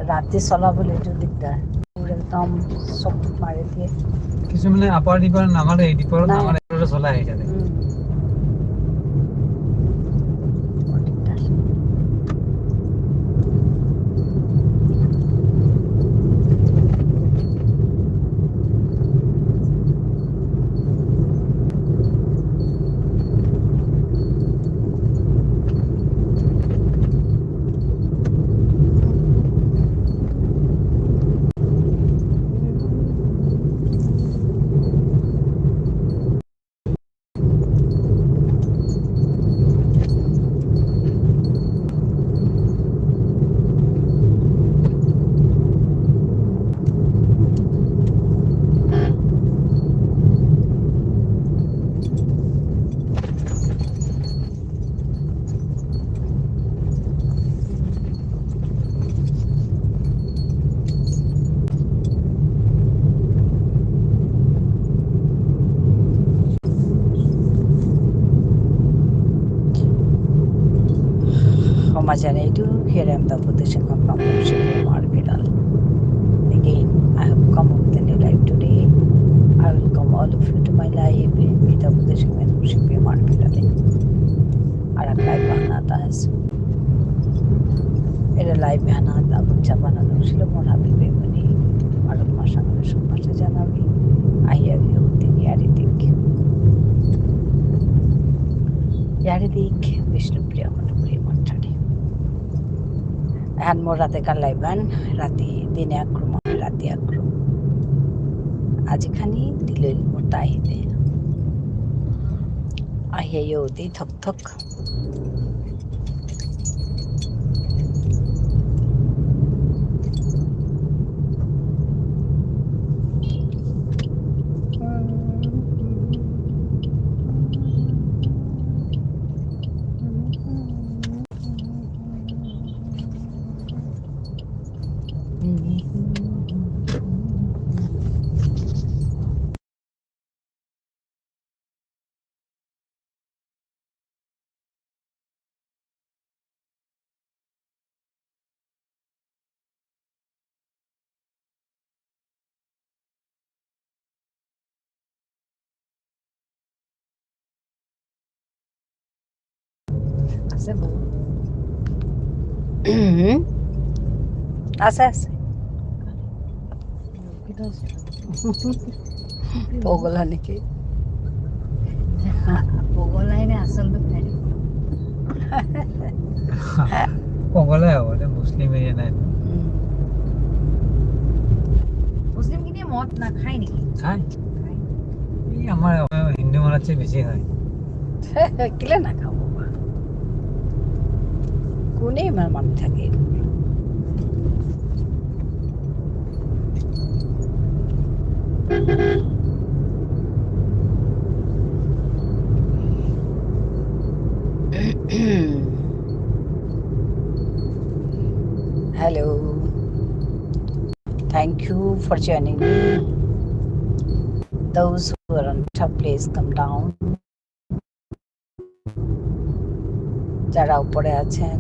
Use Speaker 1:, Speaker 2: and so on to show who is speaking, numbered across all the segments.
Speaker 1: ৰাতি চলাবলৈ এইটো দিগদাৰ একদম চকুত মাৰি দিয়ে
Speaker 2: কিছুমানে আপাৰ দ্বীপৰ নামাৰে দ্বীপৰ নামাৰে চলাই আহি থাকে
Speaker 1: Homogeneity here I am the position of Shiv Marvidal. Again, I have come up with a new life today. I welcome all of you to my life with the position of Shiv Marvidal. और अब live बनाता है এর live বানাতা বাচ্চা বানানো ছিল মোর হাবিবে বনি আর আমার সঙ্গে সম্পর্কে জানাবি আইয়া হতে ইয়ারি দিক বিষ্ণুপ্রিয়া মনোপ্রিয় মন্ত্রী এখন মোর রাতে কার লাইবান রাতি দিনে আক্রমণ রাতে আক্রমণ আজিখানি দিলের মোটা আহিদে আহিয়া ইউদি থক থক আছে আছে আছে পগলা নাকি পগলাই নে আসলটো খাই
Speaker 2: পগলাই হ'ব দে মুছলিম এৰিয়া নাই
Speaker 1: মুছলিম কিনে মদ নাখায় নেকি
Speaker 2: খায় এই আমাৰ হিন্দু মানুহে বেছি খায়
Speaker 1: কেলে নাখাব কোনে ইমান মানুহ থাকে Hello. Thank you for joining me. Those who are on top, please come down. যারা উপরে আছেন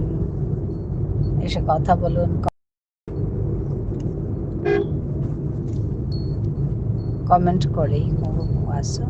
Speaker 1: এসে কথা বলুন কমেন্ট করেই আসো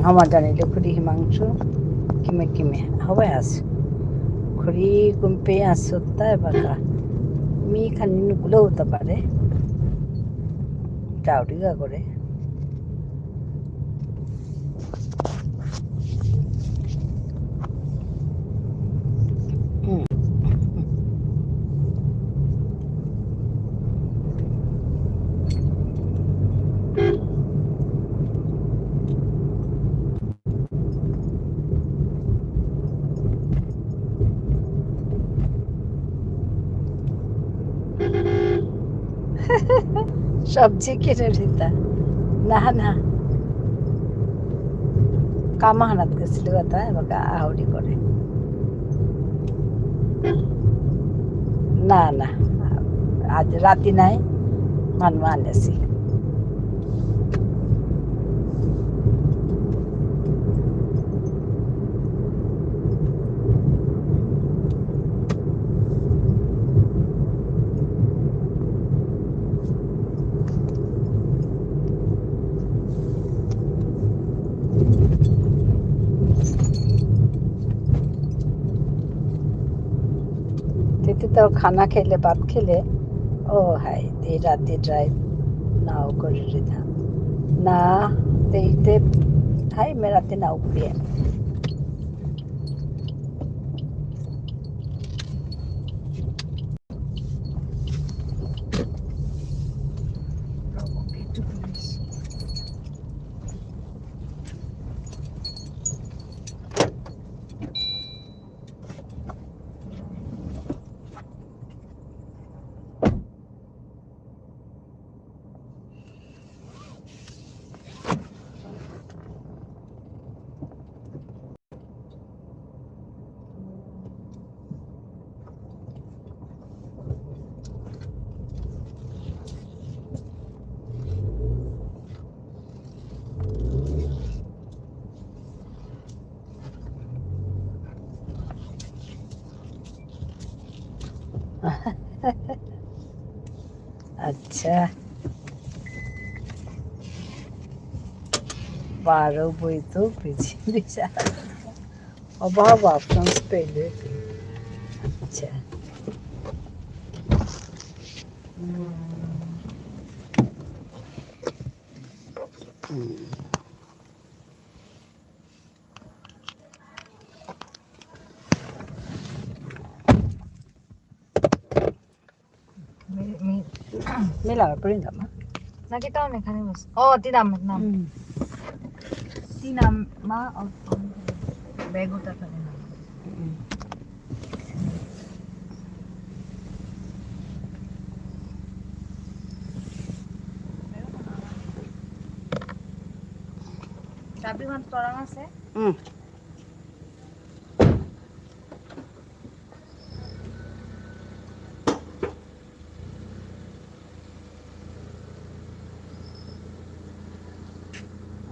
Speaker 1: Hamadani kuri himangshu kime hawayas kuri kumpe asutta baka mi khanin gulo hota pare চাউরিগা করে সবজি কিনে দিতা না কামাহানাত গেছিল কথা এবার আহরি করে না আজ রাতি নাই মানমা আনেছি तो खाना खेले बात खेले ओ हाय ते राती ड्राइव नाव कर रही था ना ते हाय मेरा ते नाव पे अच्छा 12 বই তো পিছিয়ে অভাব অপশনস পেলে আচ্ছা Mila perinda ma.
Speaker 3: Nakita ko na kanina mas. Oh, tinamot na. Tinama o bego ta kanina. Sabi man torang আছে?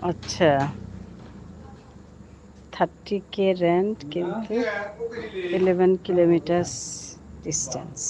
Speaker 1: अच्छा 30K rent কিন্তু 11 kilometers distance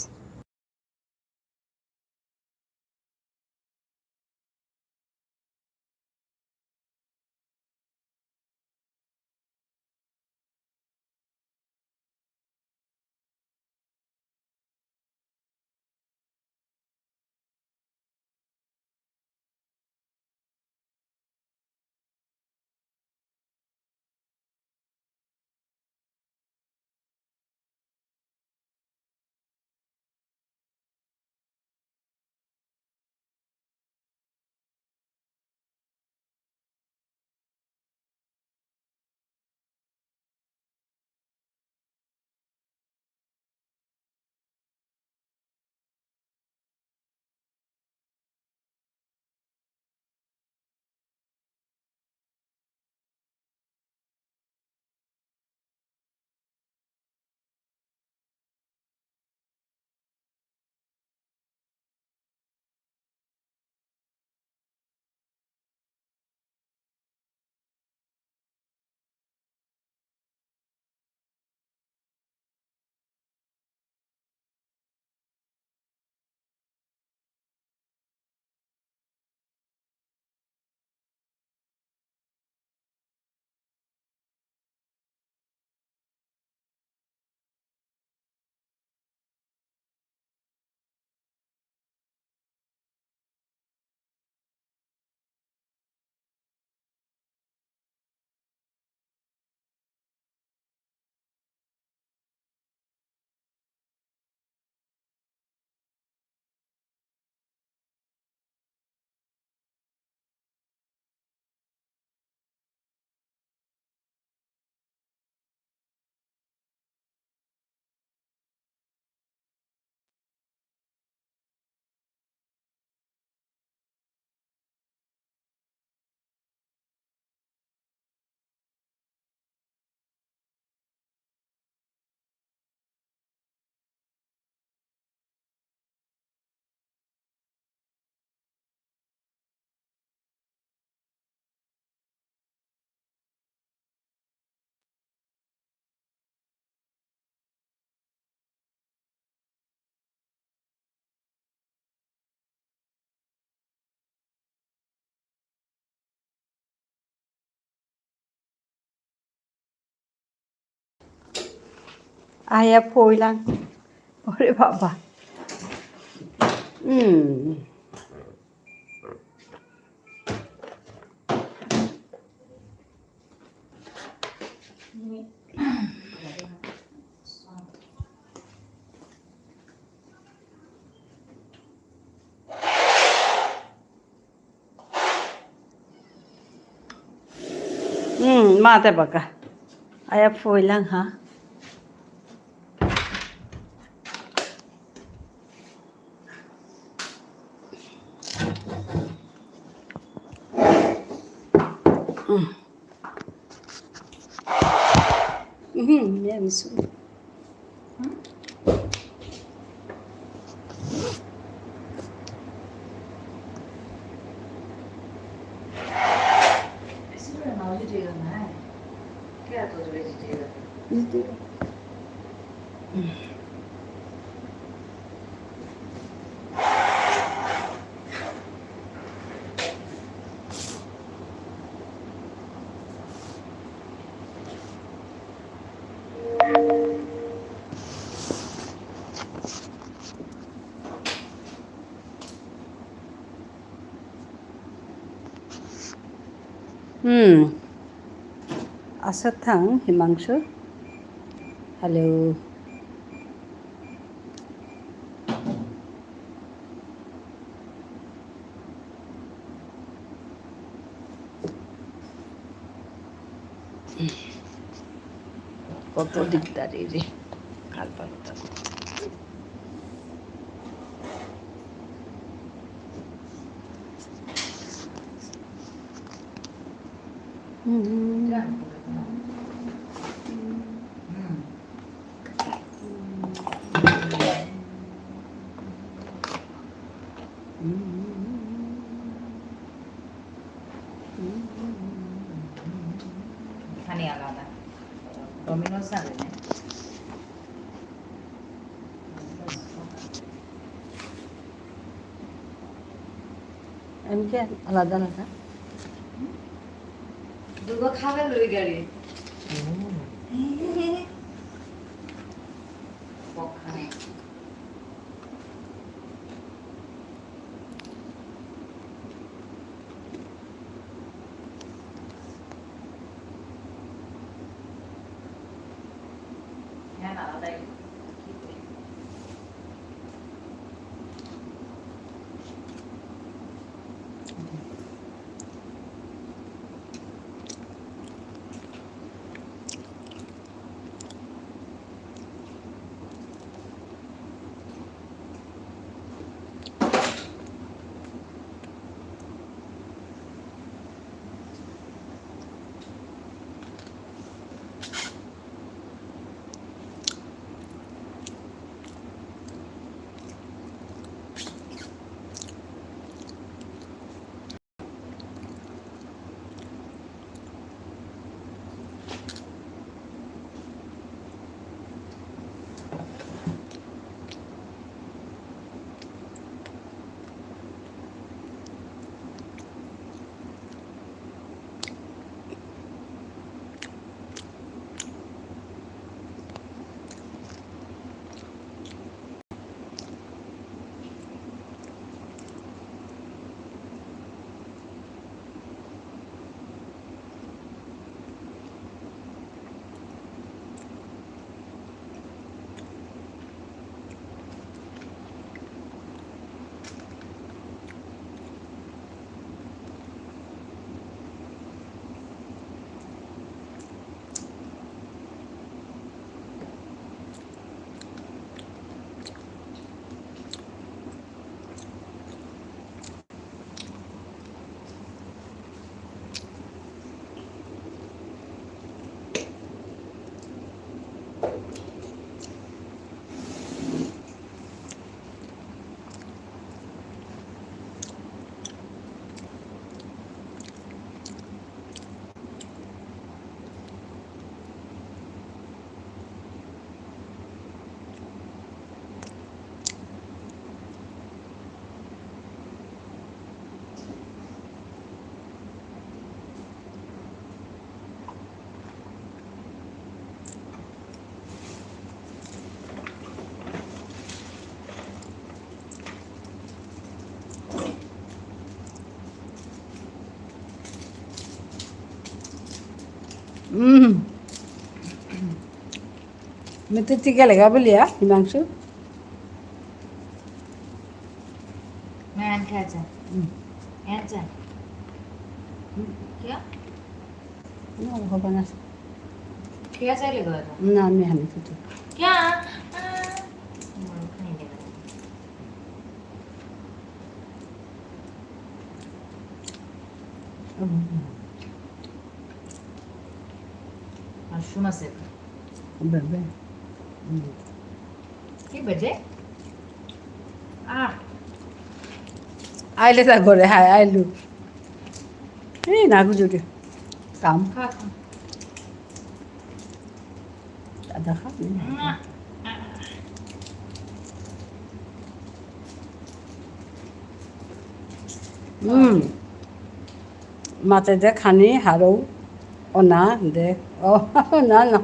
Speaker 1: আয়া পইলাম ওরে বাবা mate baka aya phôi lang hả em xuống আচ্ছা থাং Himanshu hello কত দিকদারি রে কাল পালতা
Speaker 3: এখানে আলাদা ডমিনোস আনে না
Speaker 1: এমকে আলাদা আলাদা
Speaker 3: দুগো খাবে লই গাড়ি ওখানে হ্যাঁ আলাদাই
Speaker 1: मैं तो टीका लगा बोलिया हिमांशु
Speaker 3: मैं एन खायचा यांचा क्या
Speaker 1: ना हो बना
Speaker 3: क्या चालले गं आता
Speaker 1: ना मी हानी तुझे
Speaker 3: क्या म्हणून खायला गेला. मशरूम असेल
Speaker 1: बे
Speaker 3: কি বাজে
Speaker 1: आइले ता घरे हाय आइलु ए ना गुजुरे काम
Speaker 3: খা খা
Speaker 1: दादा खा माते दे खानी हारो ओ ना दे ओ ना ना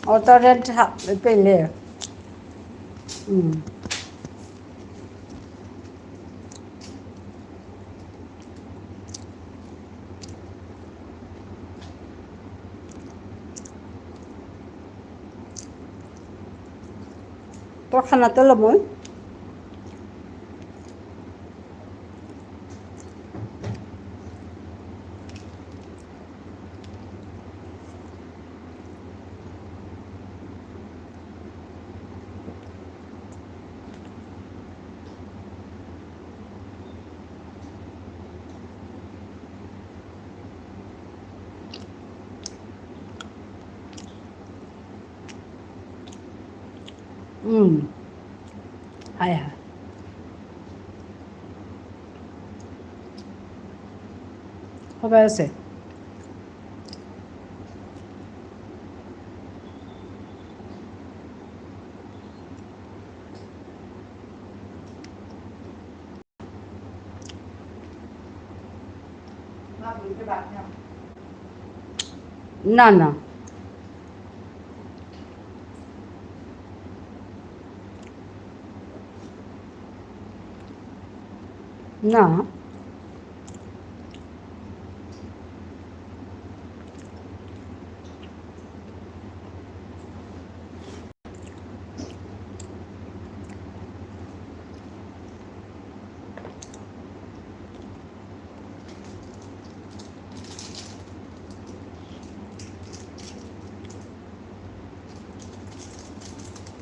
Speaker 1: ओ तो रेड पेले तो खाना तो लमोय हाय हाय হবে আছে না না না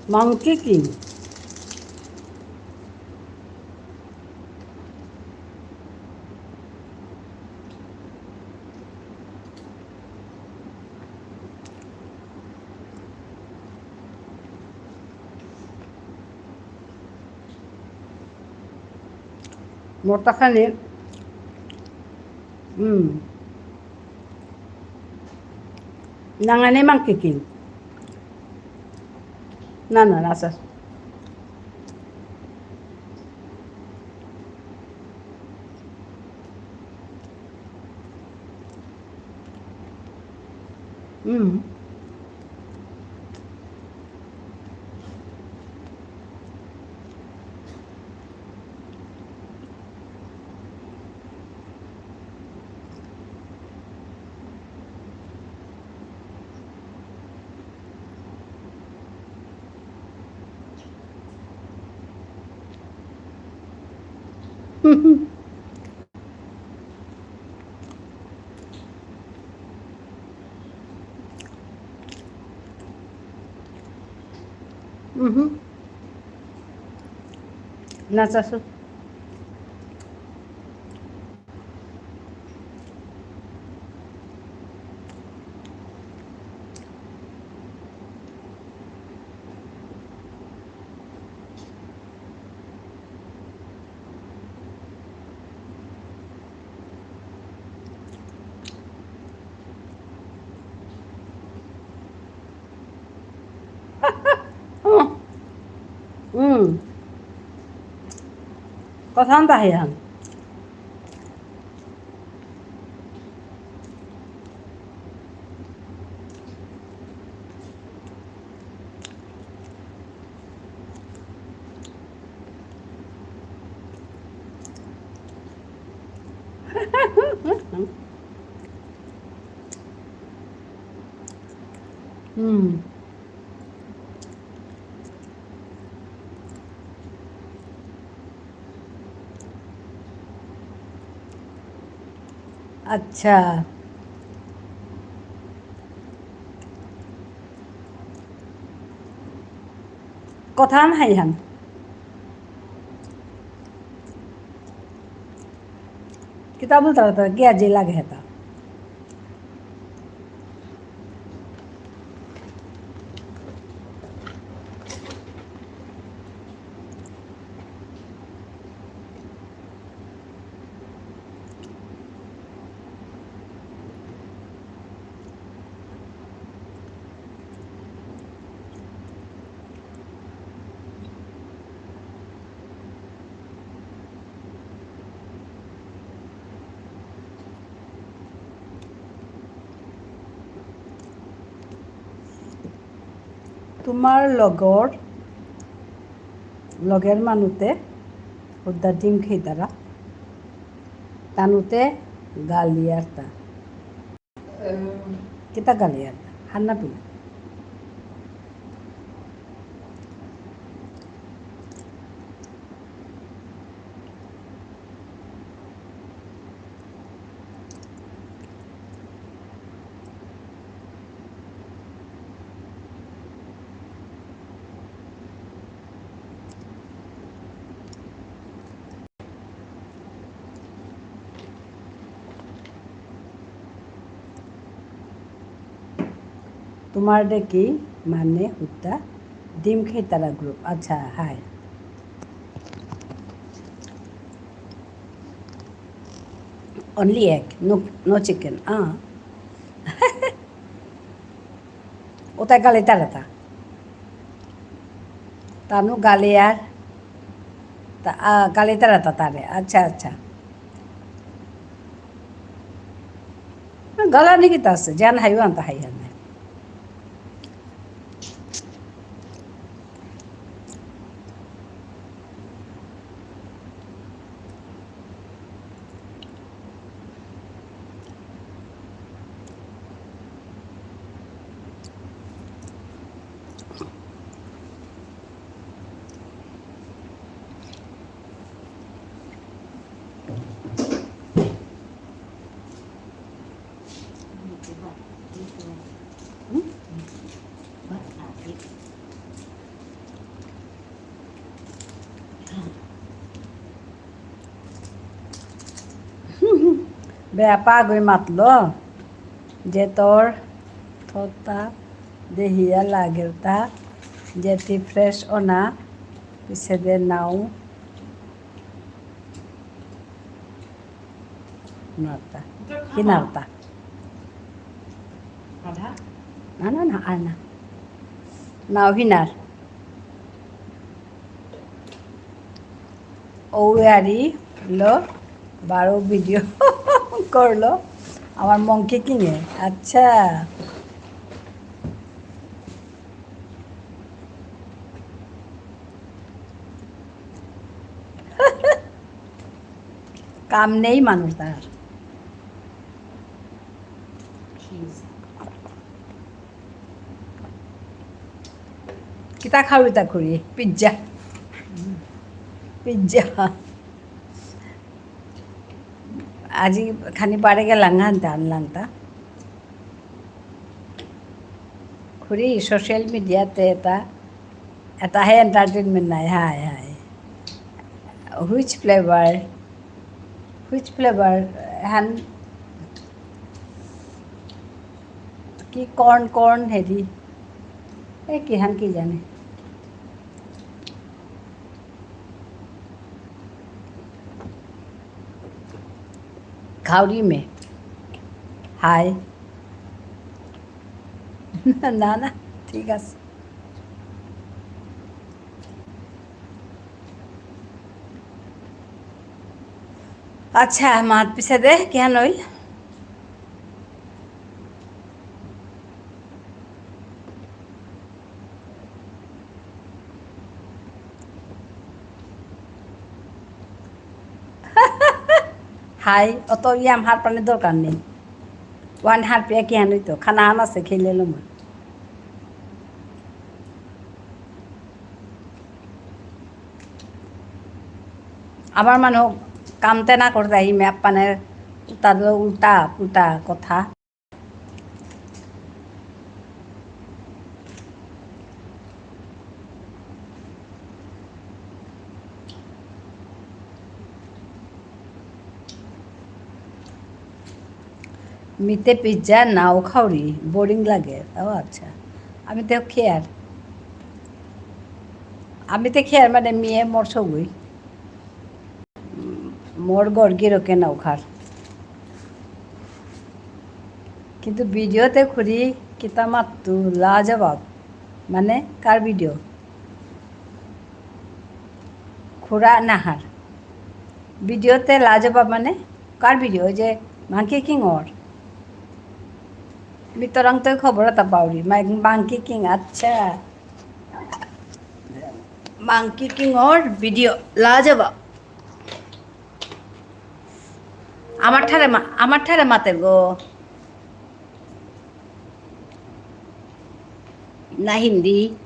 Speaker 1: Monkey King. মোটাখানি nangane monkey king. না না না স্যার না চাষু কথা তাহি হান হুম আচ্ছা কথান হাইহান kita বলতে গিয়া যে লাগে হেতা তোমাৰ লগের মানুতে উদ্দা ডিম খেতারা তানুতে গালিয়ারতা kita গালিয়ারতা হান্না পিলা তোমার কি মানে উদ্দা ডিম খেতারা গ্রুপ আচ্ছা high only egg no chicken ওটা গালে তারাতা তানু গালে আর গালে তারাতা তারে আচ্ছা আচ্ছা গলা নাকি তা আছে জান হাইও আনতা হাই হান বেপা গৈ মাতলো যে তোর থতা দেহিয়া লাগেরতা যেটি ফ্রেশ ওনা পিছে দে নাও নারতা কি নারতা
Speaker 3: আধা
Speaker 1: না না না আর না নাও হিনার ওয়ারি লো বারো ভিডিও করলো আমার মঙ্কি কিনে আচ্ছা কাম নেই মানুষ তার কিতা খাবি তা করি পিজ্জা আজি খানি পারে গেলাম আনতে আনলাংতা খুরি সোশ্যাল মিডিয়াতে এটাহে এন্টারটেনমেন্ট নাই হাই হাই হুইচ ফ্লেভার হ্যান কি কর্ন হেৰি এই কিহান কি জানে খাউরি মে হাই না না ঠিক আছে আচ্ছা মাত পিছে দে কিহান হইল হাই অত ইয়াম হার পানির দরকার নেই ওয়ান হার পেয়ে কি হান হইতো খানা আন আছে খেলে এলো মই আবার মানুহ কামতে না করতে আহি ম্যাপ পানে তাদের উল্টা পুল্টা কথা মিতে পিজ্জা নাও খাওরি বোরিং লাগে ও আচ্ছা আমি তো খেয়ার মানে মেয়ে মোর সগুই মোর গড়গিরকে নাও খার কিন্তু ভিডিওতে খুঁড়ি কিতা মাত্তু লাজবাব মানে কার ভিডিও খুড়া নাহার ভিডিওতে লাজবাব মানে কার ভিডিও যে মাংকি কিং ওর বিতরং তো খবর এটা পাউরি মাংকি কিং আচ্ছা মাংকি কিং ওর ভিডিও লাজবাব আমার ঠারে মাতে গো না হিন্দি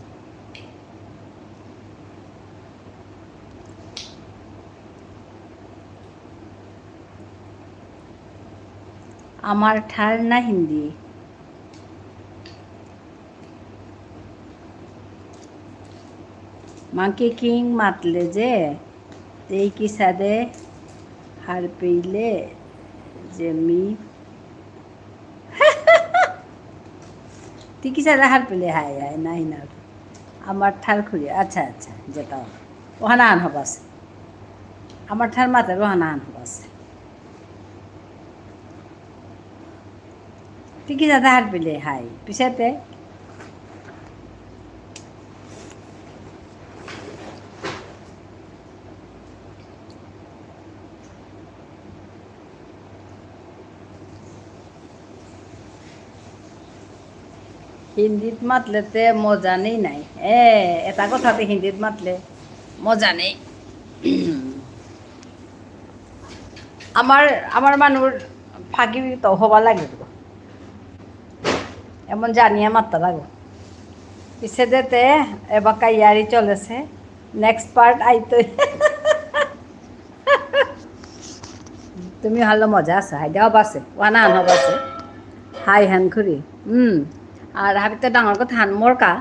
Speaker 1: আমার ঠার না হিন্দি মাংকি কিং মাতলে যে এই কি সাদে হার পেইলে যে মি তুই কি সাদে হার পেলে হায় হায় নাই না আমার ঠার খুঁড়ি আচ্ছা আচ্ছা যেটাও ওহানা আন হবাস আমার ঠার মাতে ওহানা আন হবাস তুই কি সাদে হার পেলে হাই পিছাতে হিন্দিত মাতলে তে মজা নেই নাই এটা কথাতে হিন্দিত মাতলে মজা নেই আমার মানুষ ফাঁকি তো হবা লাগে এমন জানিয়ে মারতে লাগো পিছে যেতে এবার ইয়ারি চলেছে নেক্সট পার্ট আইতো তুমি হলো মজা আছে হাই দেওয়া বাসে ওয়ানা আনহা বাসে হাই হ্যান খুরি আর হাবিতে ডাঙর কথা হান মোরকা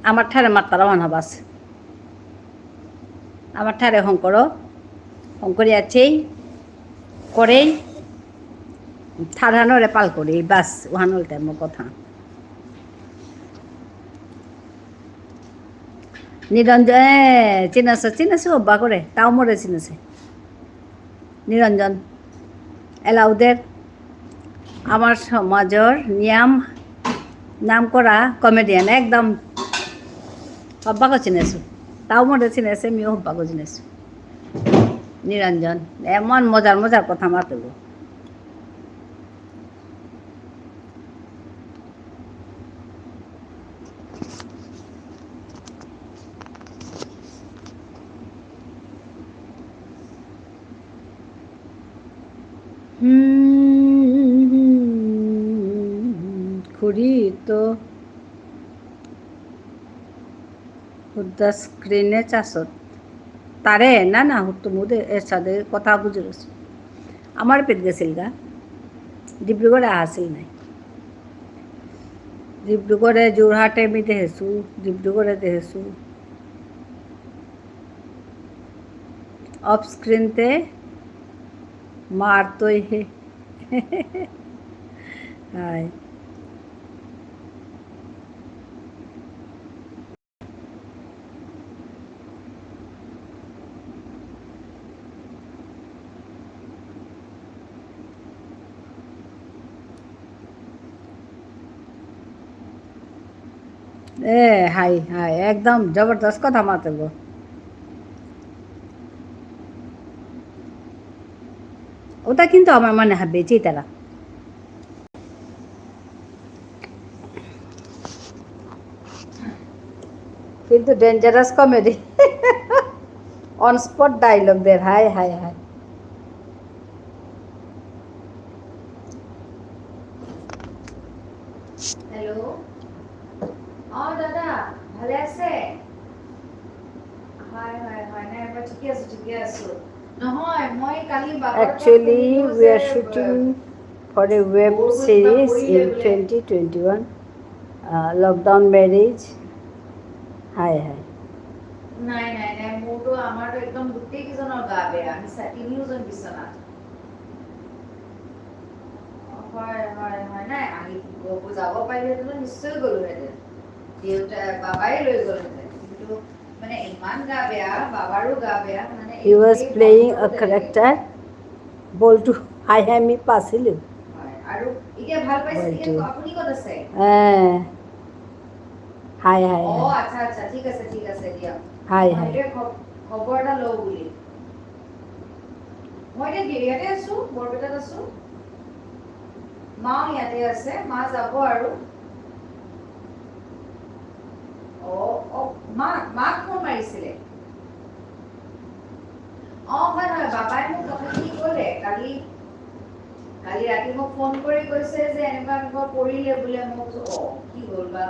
Speaker 1: আমার ঠারে মাত্তারা আনহা বাসে আমার ঠারে হংকরি আছেই করেই থাধানোরে পাল করি বাস ওহানলতে মোর কথা নিরঞ্জন চিনেছে অব্বা করে তাও মরে চিনেছে নিরঞ্জন এলাউদের আমার সমাজের নিয়ম নাম করা কমেডিয়ান একদম অব্বাকে চিনেছো তাও মরে চিনেছে আমিও অব্বাকে চিনেছো নিরঞ্জন এমন মজার মজার কথা মাতব খুড়ি তো হুদ্দা স্ক্রিনে চাষত তারে না না তুমি এর সাথে কথা বুঝে রয়েছে আমার পেট গেছিল গা ডিব্রুগড়ে আসিল নাই ডিব্রুগড়ে যোরহাটে আমি দেখেছো ডিব্রুগড়ে দেখেছো অফ স্ক্রিনতে মারতই হে হায় হাই হাই একদম জবরদস্ত কথা মাতব ওটা কিন্তু আমার মনে হয় বেঁচেই তারা কিন্তু dangerous comedy on spot dialogue দের হাই হাই হাই হ্যালো দাদা ভালো আছে হয় হয় হয় না এবার ঠিকই আছো
Speaker 3: নহয় মই কালি
Speaker 1: Actually, we are shooting for a web series in 2021. Lockdown marriage. Hi.
Speaker 3: নাই মোৰতো আমাৰতো একদম গোটেই কেইজনৰ গা বেয়া আমি তিনিওজন বিচনাত হয় নাই আমি যাব পাৰিলেতো নিশ্চয় গ'লোহেঁতেন দেউতা বাবাই লৈ গ'লহেঁতেন কিন্তু মানে ইমান গা বেয়া বাবাৰো গা বেয়া মানে
Speaker 1: He was playing a character. বলটো হাই আমি পাইছিলোঁ।
Speaker 3: আৰু এতিয়া ভাল পাইছে
Speaker 1: বলটো।
Speaker 3: এতিয়া আপুনি ক'ত আছে
Speaker 1: হাই
Speaker 3: আচ্ছা ঠিক আছে দিয়া
Speaker 1: হাই
Speaker 3: খবৰ এটা লওঁ বুলি মই এতিয়া ইয়াতে আছো বৰপেটাত আছো মাও ইয়াতে আছে মা যাব আৰু মাক ফোন মাৰিছিলে হয় বাবাই মোক কথাখিনি ক'লে কালি ৰাতি মোক ফোন কৰি কৈছে যে এনেকুৱা কৰিলে বোলে মোক কি হ'ল বা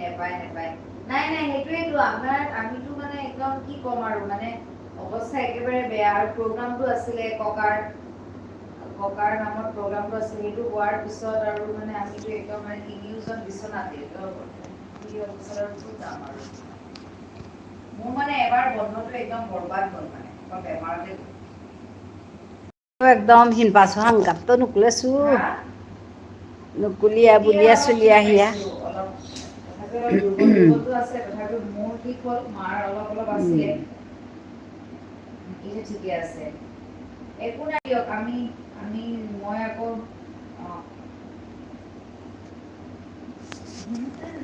Speaker 3: নেপায় নাই সেইটোৱেইটো আমিতো মানে একদম কি ক'ম আৰু মানে অৱস্থা একেবাৰে বেয়া আৰু প্ৰগ্ৰামটো আছিলে ককাৰ নামত প্ৰগ্ৰামটো আছিলে সেইটো হোৱাৰ পিছত আৰু মানে আমিতো একদম মানে তিনিওজন বিচনাতে যাম আৰু মোৰ মানে এবাৰ বন্ধটো একদম বৰবাদ হ'ল মানে বেমাৰতে
Speaker 1: একদম হিনপাছো হাংকাতটো নুকুলেছো নুকুলিয়া বুলিয়া চলিয়া হিয়া
Speaker 3: দুৰ্বলটো আছে তথাপিও মোৰ ঠিক হ'ল মাৰ অলপ আছিলে এতিয়া ঠিকে আছে একো নাই দিয়ক মই আকৌ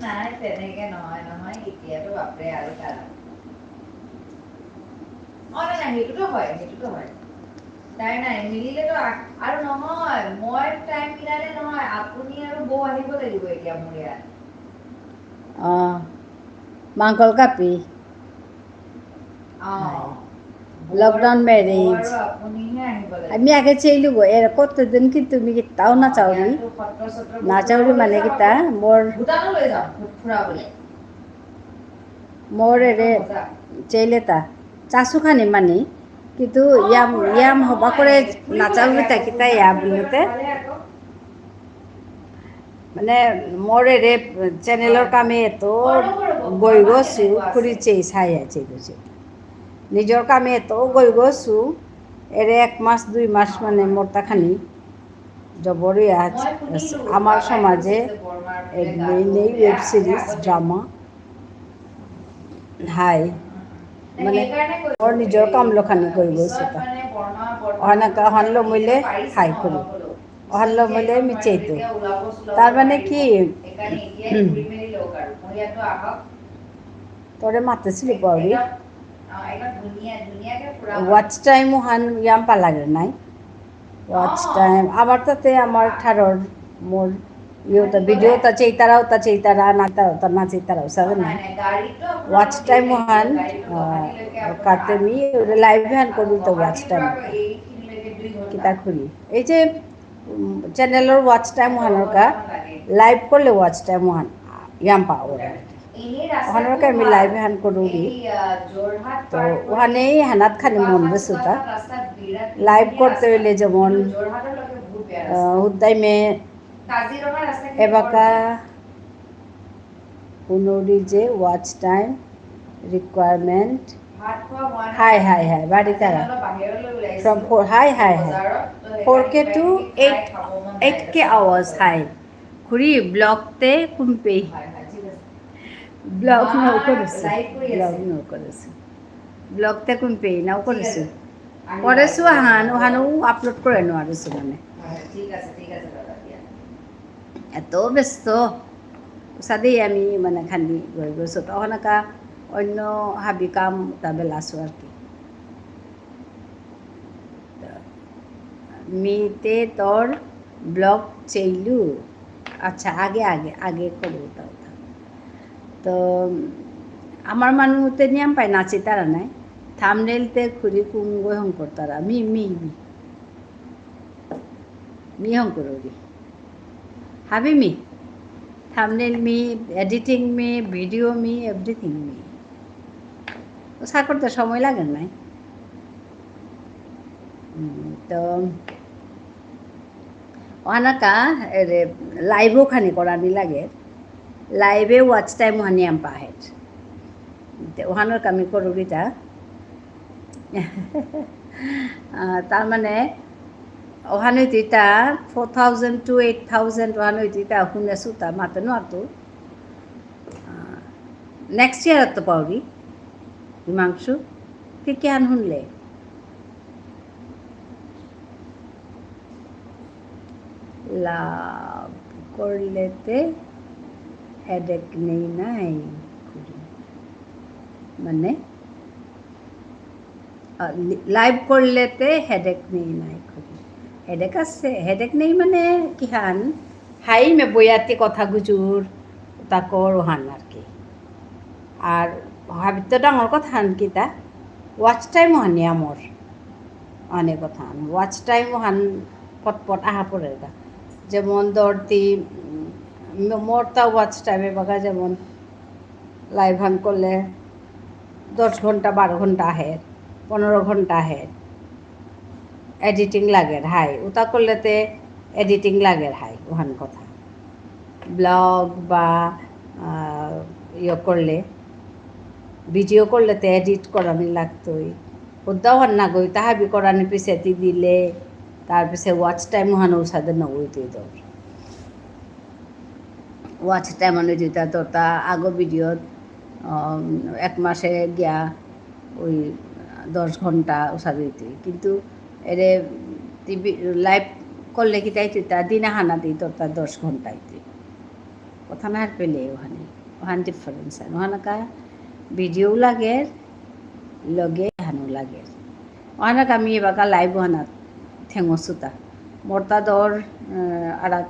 Speaker 3: নাই তেনেকে নহয় এতিয়াতো বাপৰে আৰু তাৰ নাই সেইটোতো হয় নাই মিলিলেতো আৰু নহয় মই টাইম মিলালে নহয় আপুনি আৰু বৌ আহিব লাগিব এতিয়া মোৰ ইয়াত
Speaker 1: মাংকল কাপি লকডাউন ম্যারেজ আমি আগে চাইলু গো এর কতদিন কি তুমি কিতাও না চাউরি মানে কিতা মোর এরে চাইলে তা চাষু খানি মানে কিন্তু ইয়াম হবা করে নাচাউরি তা কিতা ইয়া বলতে মানে মোর এরে চ্যানেলের কামে এত গই গছু খুরি চেই চাই গৈছে নিজের কামে এত গই গছু এরে 1 মাস 2 মাস মানে মোরটা খানি জবরই আমার সমাজে নেই ওয়েব সিরিজ ড্রামা হাই মানে ওর নিজের কামলো খানি গই গছু তা অহানলো মইলে হাই করি অহানলো মইলে মিচেইতো তার মানে কি তোরে মাতেছিল পাউরি ওয়াচ টাইম ওহান ইয়াম পালাগে নাই ওয়াচ টাইম আবার তাতে আমার ঠারর মোর ইয়েটা ভিডিওটা চেইতারা না চেইতারাও সাবে না ওয়াচ টাইম ওহান কাতে মি লাইভ হ্যান করি তো ওয়াচ টাইম কিতা খুলি এই যে চ্যানেলের ওয়াচ টাইম ওহানকা লাইভ করলে ওয়াচ টাইম ওহান ইয়াম পাওয়ার ওখানে আমি লাইভ হ্যান করি তো ওখানেই হানাত খানি মন বেসুতা লাইভ করতে হইলে যেমন হুদাইমে এবাকা পুনরি যে ওয়াচ টাইম রিকোয়ারমেন্ট হাই বাড়ি তারা from 4K to 8K hours হাই খুরি ব্লগতে কুম্পে ব্লগ নাও করেছে ব্লগতে কুম্পে নাও করেছে হানো আপলোড করে নোৱাৰিছো মানে এত ব্যস্ত সাদেই আমি মানে খান্দি গৈ গৈছো তখনকা অন্য হাবি কাম তাবেলা আছো আর কি মিতে তোর ব্লগ চাইলু আচ্ছা আগে করে ওটা তো আমার মানুষতে নিয়ম পাই নাচি তারা নাই থামনেলতে খুরি কুঙ্গ হং করতারা মি মি হং করবি হাবি me thumbnail me editing me video me everything me সা করতে সময় লাগে নাই তো ওহানাকা লাইভও খানি করানি লাগে লাইভে ওয়াচ টাইম ওহানি আম পাহের ওহানোর কামি করুগিটা তার মানে ওহানো তিতা 4,000 to 8,000 ওহানো তিতা শুনে সুতা মাতে নাতো নেক্সট ইয়ার তো পাওরি হিমাংশু তুই কেন শুনলে লাভ করলেতে হেডেক নেই নাই মানে লাইভ করলেতে হেডেক নেই নাই হেডেক আছে হেডেক নেই মানে কিহান হাই মে বইয়াতে কথা গুজুর তাকর ওহান আর কি আর ভাবিত ডাঙর কথা হান কিতা ওয়াচ টাইম হানি আমার অনেক কথা হান ওয়াচ টাইম হান পটপট আহা পড়ে গা যেমন দরতি মোরটা ওয়াচ টাইমে বাগা যেমন লাইভ হান করলে 10 ঘন্টা 12 ঘন্টা আহে 15 ঘন্টা আহে এডিটিং লাগে হাই ওটা করলেতে এডিটিং লাগে হাই ওহান কথা ব্লগ বা ইয়ে করলে ভিডিও করলে তো এডিট করানি লাগতোই ওদাও হান না গই তাহাবি করানি পিছেতি দিলে তার পিছে ওয়াচ টাইম ওহানো সাদে নগই তুই তোর ওয়াচ টাইম আনে দিতা তোর তা আগো ভিডিও 1 মাসে গিয়া ওই 10 ঘন্টা ওসাদি তুই কিন্তু এরে টিভি লাইভ করলে কি তাই তুই তা দিনা হানা দিই তোর তা 10 ঘন্টায় তুই কথা না পেলে ওহান ডিফারেন্স ওহানাকা ভিডিও লাগে লগে হানো লাগে ওহানাকা আমি এবাকা লাইভ ওহানা থেঙসুতা মোরতা দর আরাক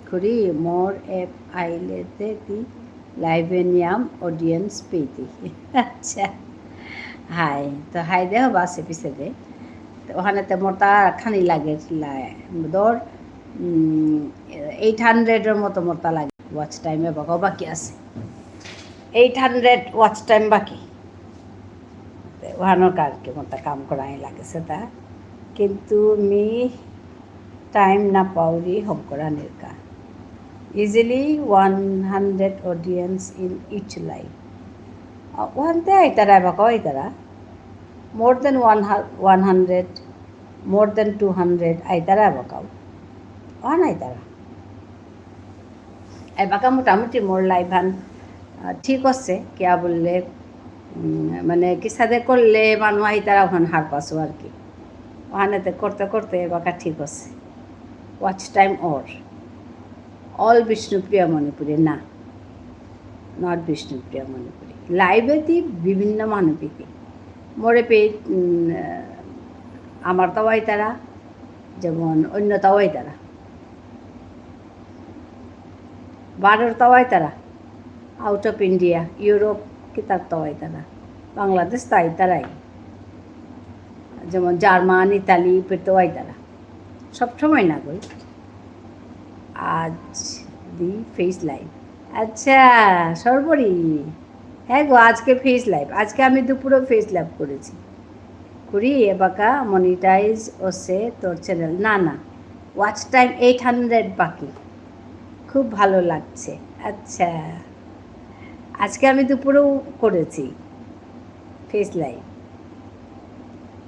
Speaker 1: খুরি মোর এপ আইলেতে তি লাইভে নিয়াম অডিয়েন্স পেতি আচ্ছা হাই তো হাই দে হবা সে পিছে দে ওখানেতে মোরতা খানি লাগে দর 800-এর মতো মোরতা লাগে ওয়াচ টাইমে বাগাও বাকি আছে 800 ওয়াচ টাইম বাকি ওহানোর কারকে মোরতা কাম করাই লাগেছে তা কিন্তু মি টাইম না পাউরি হম করানির কা easily 100 audience in each live ওহানতে আইতারা বাগাও আইতারা more than 100 more than 200 আইতারা বাগাও ওহান আইতারা এই বাকা মোটামুটি মোর লাইভান ঠিক আছে কিয়া বললে মানে কিসাদে করলে মানুষ আইতারা ওখান হার পাসো আর কি ওখানেতে করতে করতে বাকা ঠিক আছে ওয়াচ টাইম অল বিষ্ণুপ্রিয়া মণিপুরে না নট বিষ্ণুপ্রিয়া মণিপুরে লাইভেতে বিভিন্ন মানুষকে মোরে পে আমার তাও আইতারা যেমন অন্য তাও আইতারা বারোর তাও আইতারা আউট অফ ইন্ডিয়া ইউরোপ কিতাব তাও আইতারা বাংলাদেশ তাই তারাই যেমন জার্মান ইতালি পেতেও আইতারা সবসময় না গই আজ দি ফেস লাইভ আচ্ছা সর্বরি হ্যাঁ গো আজকে ফেস লাইভ আজকে আমি দুপুরে ফেস লাইভ করেছি করি এবাকা মনিটাইজ ওসে তোর চ্যানেল না না ওয়াচ টাইম 800 বাকি খুব ভালো লাগছে আচ্ছা আজকে আমি দুপুরেও করেছি ফেস লাইভ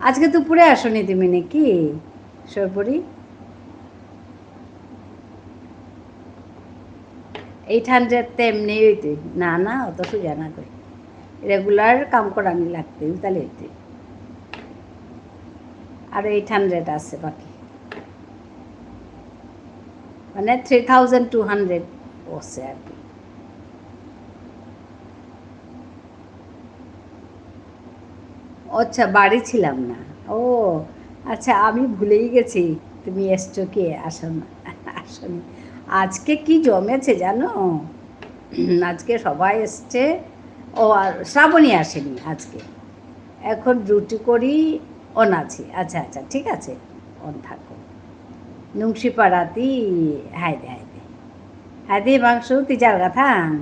Speaker 1: আজকে দুপুরে আসনি তুমি নাকি সর্বরি 800 তে এমনি হইতে না না অত সোজা না কই রেগুলার কাম করানি লাগতে তাহলে হইতে আর 800 আছে বাকি মানে 3200 বসে আর কি আচ্ছা বাড়ি ছিলাম না ও আচ্ছা আমি ভুলেই গেছি তুমি এসছো কি আসনি আজকে কি জমেছে জানো আজকে সবাই এসছে ও আর শ্রাবণী আসেনি আজকে এখন ডিউটি করি অন আছি আচ্ছা আচ্ছা ঠিক আছে অন থাকো nungsiparati haide haide haide bangsu tijar gathang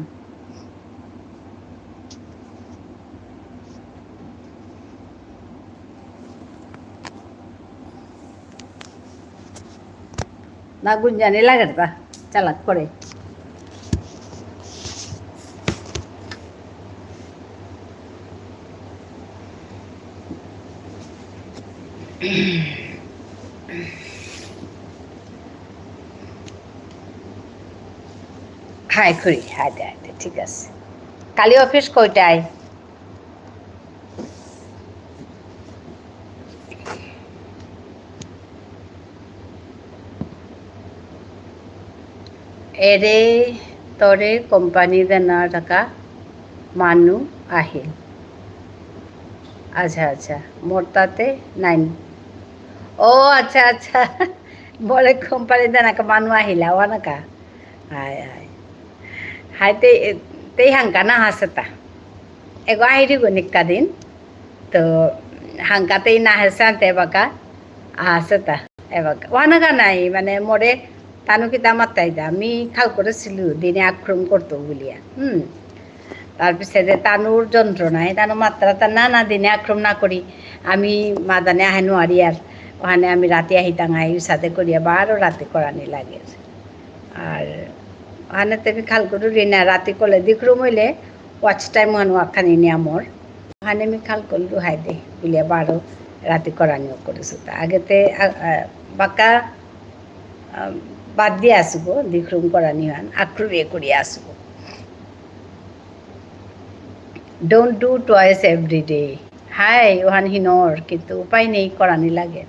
Speaker 1: na gunjani lagarta chalak করে হাই করি হাইতে হাইতে ঠিক আছে কালি অফিস কয়টায় এৰে তৰে কোম্পানী দেনা টাকা মানুহ আহিল আচ্ছা আচ্ছা মোৰ তাতে 9 আচ্ছা আচ্ছা বলে কোম্পানী দেনা মানুহ আহিলা ওয়ানাকা হাই হাই হাই te hangka na hasata ego ahiri gonikka din to hangka te na hasante baka hasata ebaka wanaga nai মানে মোরে তানু কিতা মাত্তাই দা আমি খাল করেছিলু দিনে আক্রমণ করতো বলিয়া তারপরে তানুর যন্ত্রণায় তানু মাত্রা তা না দিনে আক্রমণ না করি আমি মাদানে আহেনু আর ইয়ার ওখানে আমি রাতে আহিতাং আই সাথে করিয়া বারো রাতে করানি লাগে আর ওখানে তুমি খাল করু রিনা রাতে করলে দিকরুম হইলে ওয়াচ টাইম ওখানে ওখানে নিয়ে আমার ওখানে আমি খাল করলু হাই দে বলিয়া বারো রাতে করানিও করেছো তা আগেতে বাক্কা বাদ দিয়ে আসবো দিকরুম করানি হান আক্রুয়ে করিয়া আসবো don't do twice every day হাই ওহান হিনর কিন্তু উপায় নেই করানি লাগে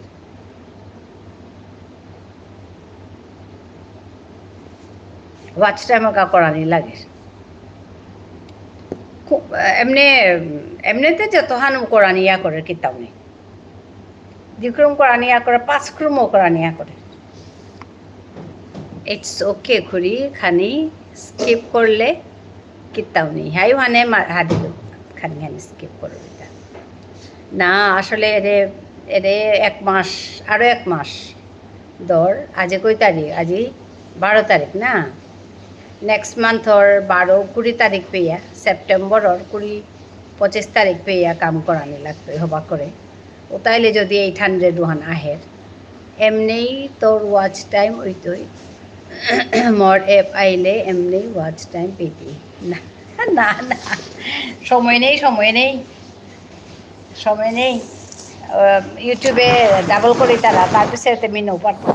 Speaker 1: ওয়াচ টাইম ওকা করানি লাগে এমনিতে যত হানুম করানি ইয়া করে কিতাব নেই দিক্রম করানি ইয়া করে 5 ক্রমও করানি ইয়া করে ইটস ওকে খুরি খানি স্কিপ করলে কিতাব নেই হাই ওখানে হাদিল খানি খানি স্কিপ করে দিতা না আসলে এরে 1 মাস আরো 1 মাস ধর আজ কই তারিখ আজি 12 তারিখ না নেক্সট মান্থ और 12-20 তারিখ পেয়া সেপ্টেম্বর और 20-25 তারিখ পেয়া কাম করানি লাগবে হবা করে ও তাইলে যদি 800 রুহান আহে এমনি তোর ওয়াচ টাইম ওইতই মোর এপ আইলে এমনি ওয়াচ টাইম পেতি না না না সময় নেই ইউটিউবে ডাবল করে তারা তারপরে তুমি নো পারতো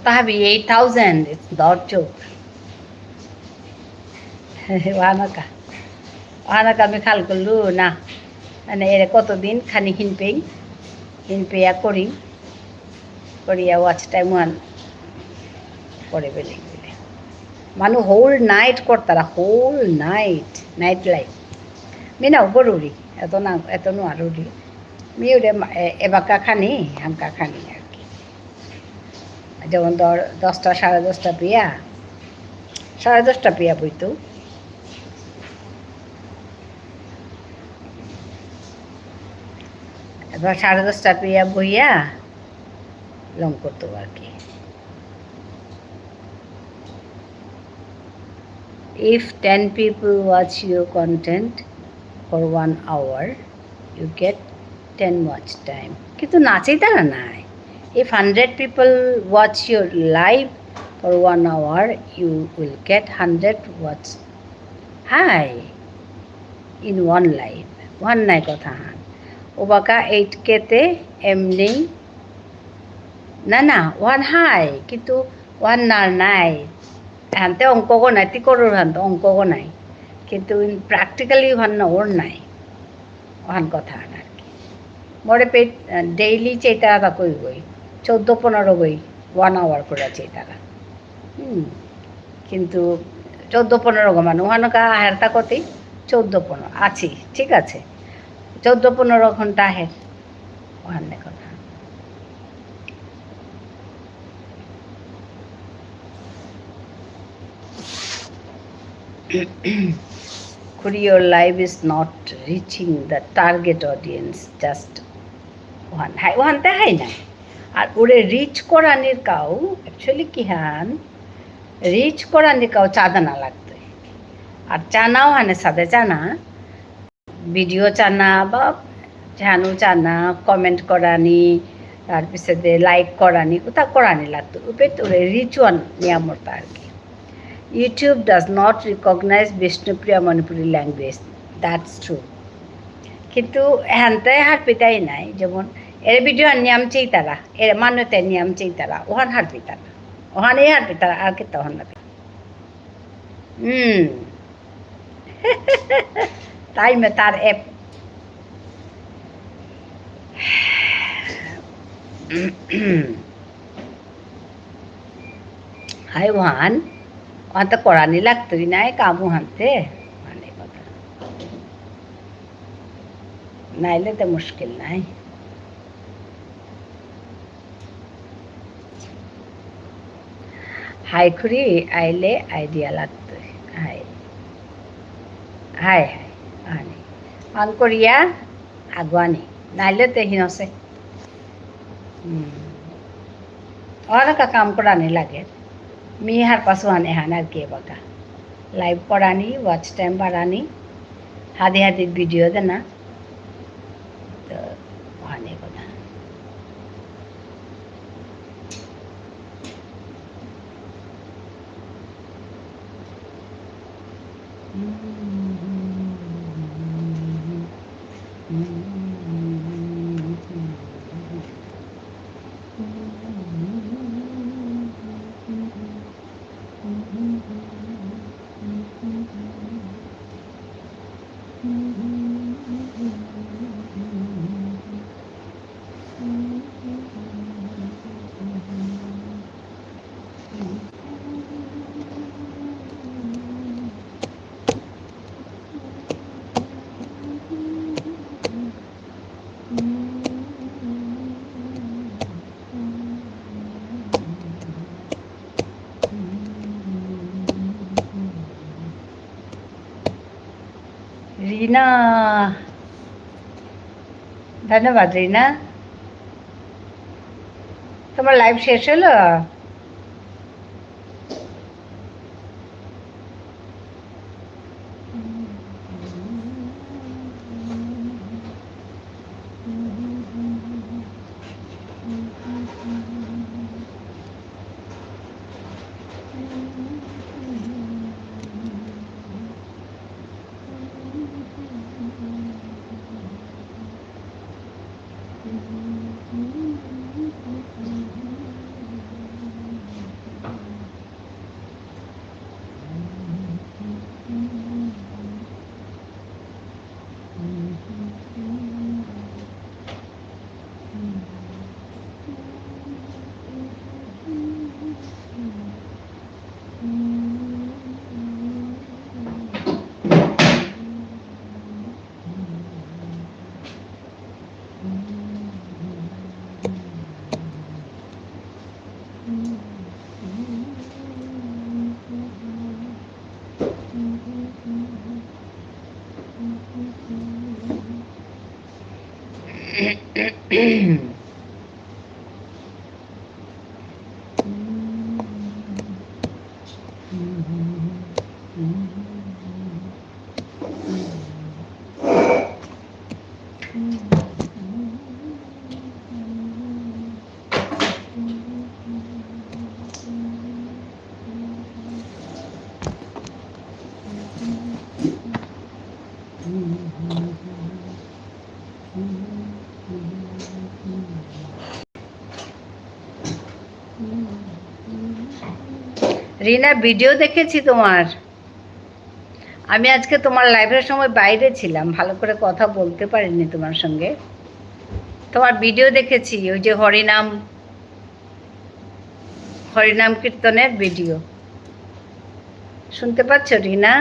Speaker 1: তাহাবি 8,000 it's not joke ওয়ানাকা আমি খাল করলু না মানে এর কতদিন খানি হিনপেয়া করিয়া ওয়াচ টাইম ওয়ান করে বেলে মানু হোল নাইট করতারা হোল নাইট লাইফ মিনাও গরুরি এত নোয়ারি মিউরে এবাকা খানি হামকা খানি আর কি যেমন ধর 10টা 10:30 পেয়া 10:30 পেয়া বইতো এবার 10:30 পেয়া বইয়া লং করতো আর কি if 10 people watch your content for 1 hour you get 10 watch time কিন্তু নাচেই তারা নাই if 100 people watch your live for 1 hour you will get 100 watch hi in one live one নাই কথা হান ও বাকা 8K তে এমনি না ওয়ান হাই কিন্তু ওয়ান নাই হানতে অঙ্ক নাই তি করোর হান অঙ্ক নাই কিন্তু প্র্যাকটিক্যালি ওয়ান না ওর নাই ওহান কথা আর কি মোরে পেট ডেইলি চেতারা কই গই 14-15 গই 1 আওয়ার করে চেতারা কিন্তু 14-15 গো মানে ওহানকা হারতা কতি 14-15 আছি ঠিক আছে 14-15 ঘন্টা আহে ওহান কথা Kuri, your life is not reaching the target audience, just one. Hai, one ta hai na. আর ওরে রিচ করানির কাউ অ্যাকচুয়ালি কি হান রিচ করানির কাউ চাঁদা লাগতো আর চানাও হানে সাথে চানা ভিডিও চানা বা ঝানু চানা কমেন্ট করানি তাৰপিছতে লাইক করানি ওটা করানি লাগতো উপে তোরে রিচ ওয়ান নিয়ামতা আর কি YouTube does not recognize Bishnupriya Manipuri language that's true কিন্তু হ্যানতে হার পিতাই নাই যেমন এর ভিডিও নিয়ম চেই তারা এর মান্যতে নিয়ম চেই তারা ওহান হার পিতারা ওহান এই হার পিতারা আর কি তখন না তাই মে তার এপ হাই ওহান ওহান তো করানি লাগতোই নাই কামু হানতে মানে কথা নাইলে তো মুশকিল নাই হাই খুরি আইলে আইডিয়া লাগতো হাই হাই হাই আনি অন করিয়া আগুয়ানি নাইলে তো হিনছে অনেক কাম করানি লাগে মি হার পাশু আনে হান আর কে বাকা লাইভ করানি ওয়াচ টাইম বাড়ানি হাতে হাতে ভিডিও দেনা তো অনেক কথা রিনা ধন্যবাদ রিনা তোমার লাইভ শেষ হলো রিনা ভিডিও দেখেছি তোমার আমি আজকে তোমার লাইভের সময় বাইরে ছিলাম ভালো করে কথা বলতে পারিনি তোমার সঙ্গে তোমার ভিডিও দেখেছি ওই যে হরিনাম কীর্তনের ভিডিও শুনতে পাচ্ছ রিনা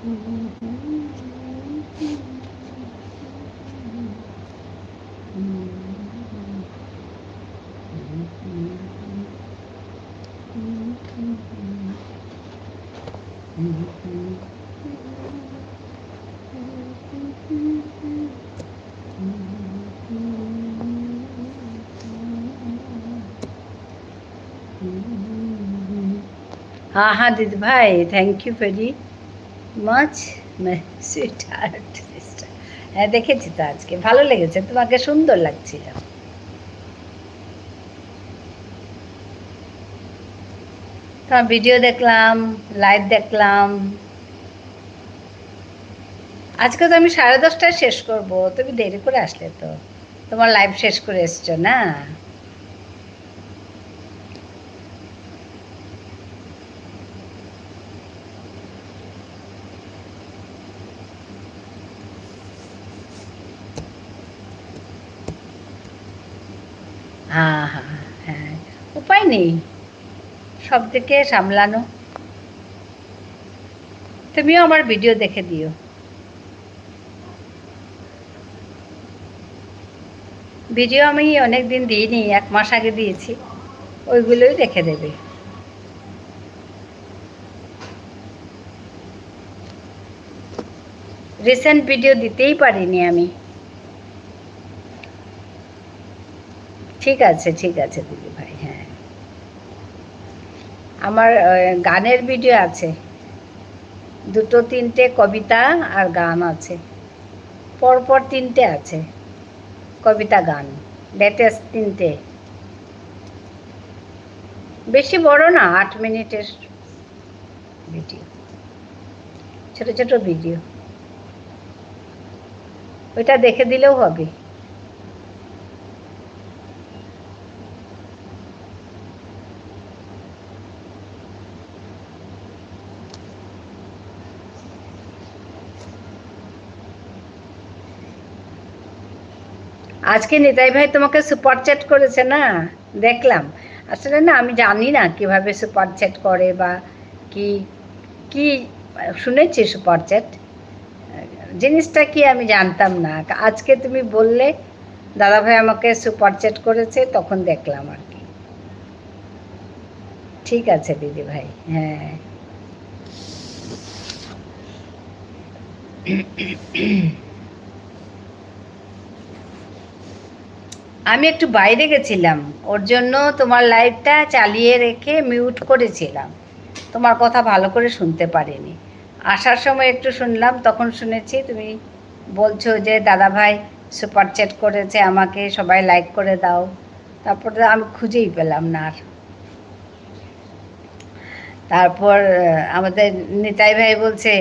Speaker 1: हाँ हाँ दीदी भाई, thank you very much my sweetheart. হ্যাঁ দেখেছি তো, আজকে ভালো লেগেছে, তোমাকে সুন্দর লাগছিল। তোমার ভিডিও দেখলাম, লাইভ দেখলাম। আজকে তো আমি 10:30টায় শেষ করব, তুমি দেরি করে আসলে তো, তোমার লাইভ শেষ করে এসছো না। হ্যাঁ হ্যাঁ হ্যাঁ, উপায় নেই, সব দিকে সামলানো। তুমিও আমার ভিডিও দেখে দিও। ভিডিও আমি অনেক দিন দিইনি, 1 মাস আগে দিয়েছি, ওইগুলোই দেখে দেবে। রিসেন্ট ভিডিও দিতেই পারিনি আমি। ঠিক আছে দিদি ভাই। হ্যাঁ, আমার গানের ভিডিও আছে, 2-3টে কবিতা আর গান আছে, পরপর 3টে আছে কবিতা গান, লেটেস্ট 3টে, বেশি বড় না, 8 মিনিটের ভিডিও, ছোট ছোট ভিডিও, ওইটা দেখে দিলেও হবে। আজকে নিতাই ভাই তোমাকে সুপার চ্যাট করেছে না, দেখলাম। আসলে না, আমি জানি না কিভাবে সুপার চ্যাট করে বা কি কি শুনেছি সুপার চ্যাট জিনিসটা কি আমি জানতাম না। আজকে তুমি বললে দাদাভাই আমাকে সুপার চ্যাট করেছে, তখন দেখলাম আর কি। ঠিক আছে দিদি ভাই। হ্যাঁ আমি একটু বাইরে গেছিলাম, ওর জন্য তোমার লাইভটা চালিয়ে রেখে মিউট করেছিলাম, তোমার কথা ভালো করে শুনতে পারিনি। আসার সময় একটু শুনলাম, তখন শুনেছি তুমি বলছো যে দাদাভাই সুপার চ্যাট করেছে আমাকে, সবাই লাইক করে দাও। তারপরে আমি খুঁজেই পেলাম না আর। তারপর আমাদের নিতাই ভাই বলছে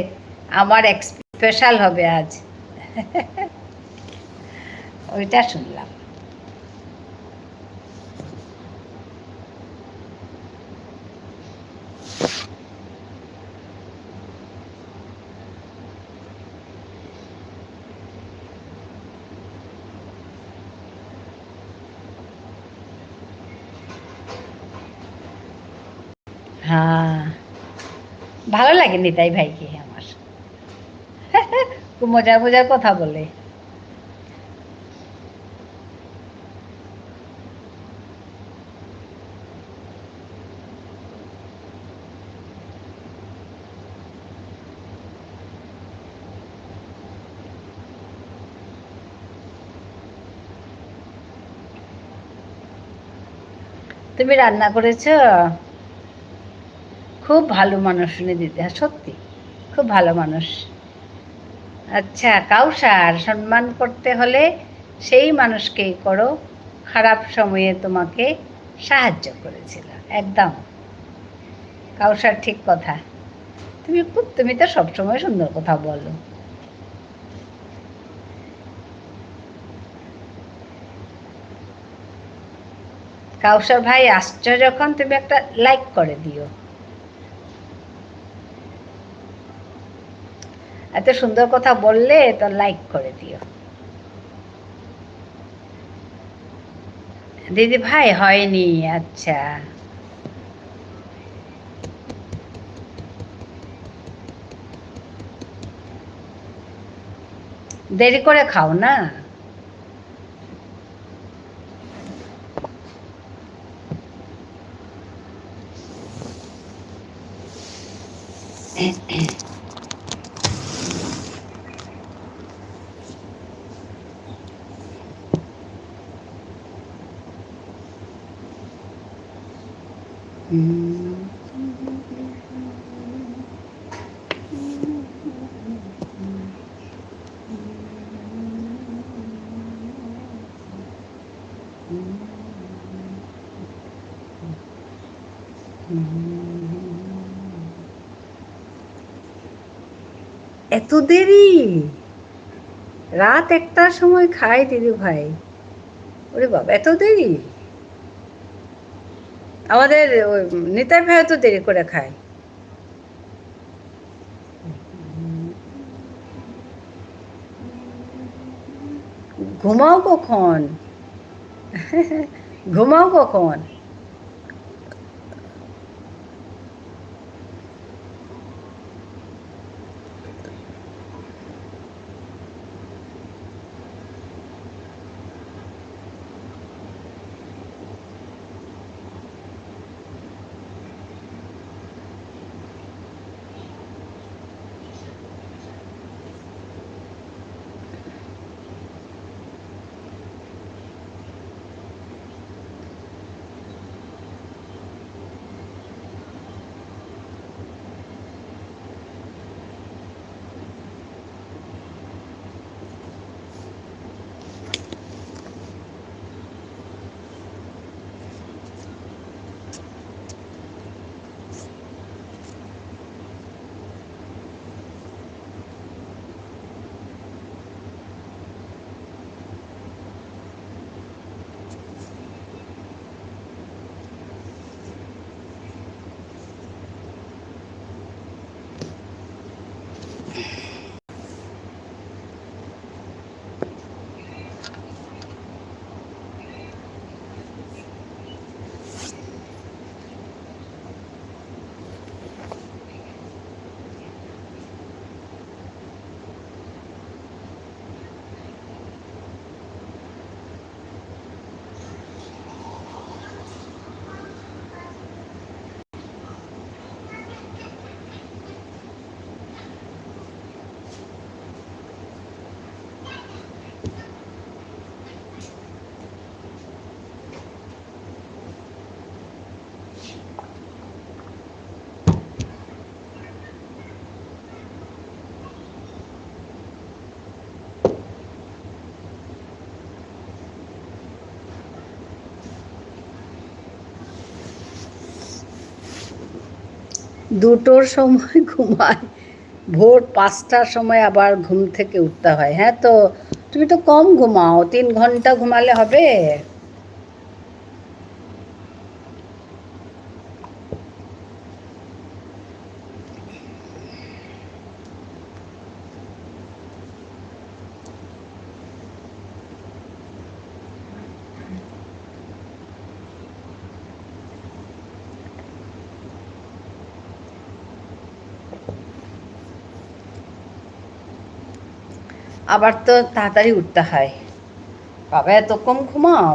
Speaker 1: আমার স্পেশাল হবে আজ। ওইটা শুনলাম। হ্যাঁ, ভালো লাগে নিতাই ভাইকে আমার, খুব মজার মজার কথা বলে। তুমি রান্না করেছো? খুব ভালো মানুষ শুনে দিতে, হ্যাঁ সত্যি খুব ভালো মানুষ। আচ্ছা, কাউসার সম্মান করতে হলে সেই মানুষকেই করো খারাপ সময়ে তোমাকে সাহায্য করেছিল। একদম কাউসার, ঠিক কথা। তুমি তো সবসময় সুন্দর কথা বলো। কাউসার ভাই আসছো যখন, তুমি একটা লাইক করে দিও। এত সুন্দর কথা বললে তো লাইক করে দিও। দিদি ভাই হয়নি? আচ্ছা, দেরি করে খাও না? এত দেরি? রাত 1টার সময় খায় দিদি ভাই। ওরে বাবা, এত দেরি? আমাদের নিতাই ভাইও তো দেরি করে খায়। ঘুমাও কখন? ঘুমাও কখন? দুটোর সময় ঘুমায়, ভোর 5টার সময় আবার ঘুম থেকে উঠতে হয়। হ্যাঁ, তো তুমি তো কম ঘুমাও, 3 ঘন্টা ঘুমালে হবে? আবার তো তাড়াতাড়ি উঠতে হয়। বাবা, এত কম ঘুমাও?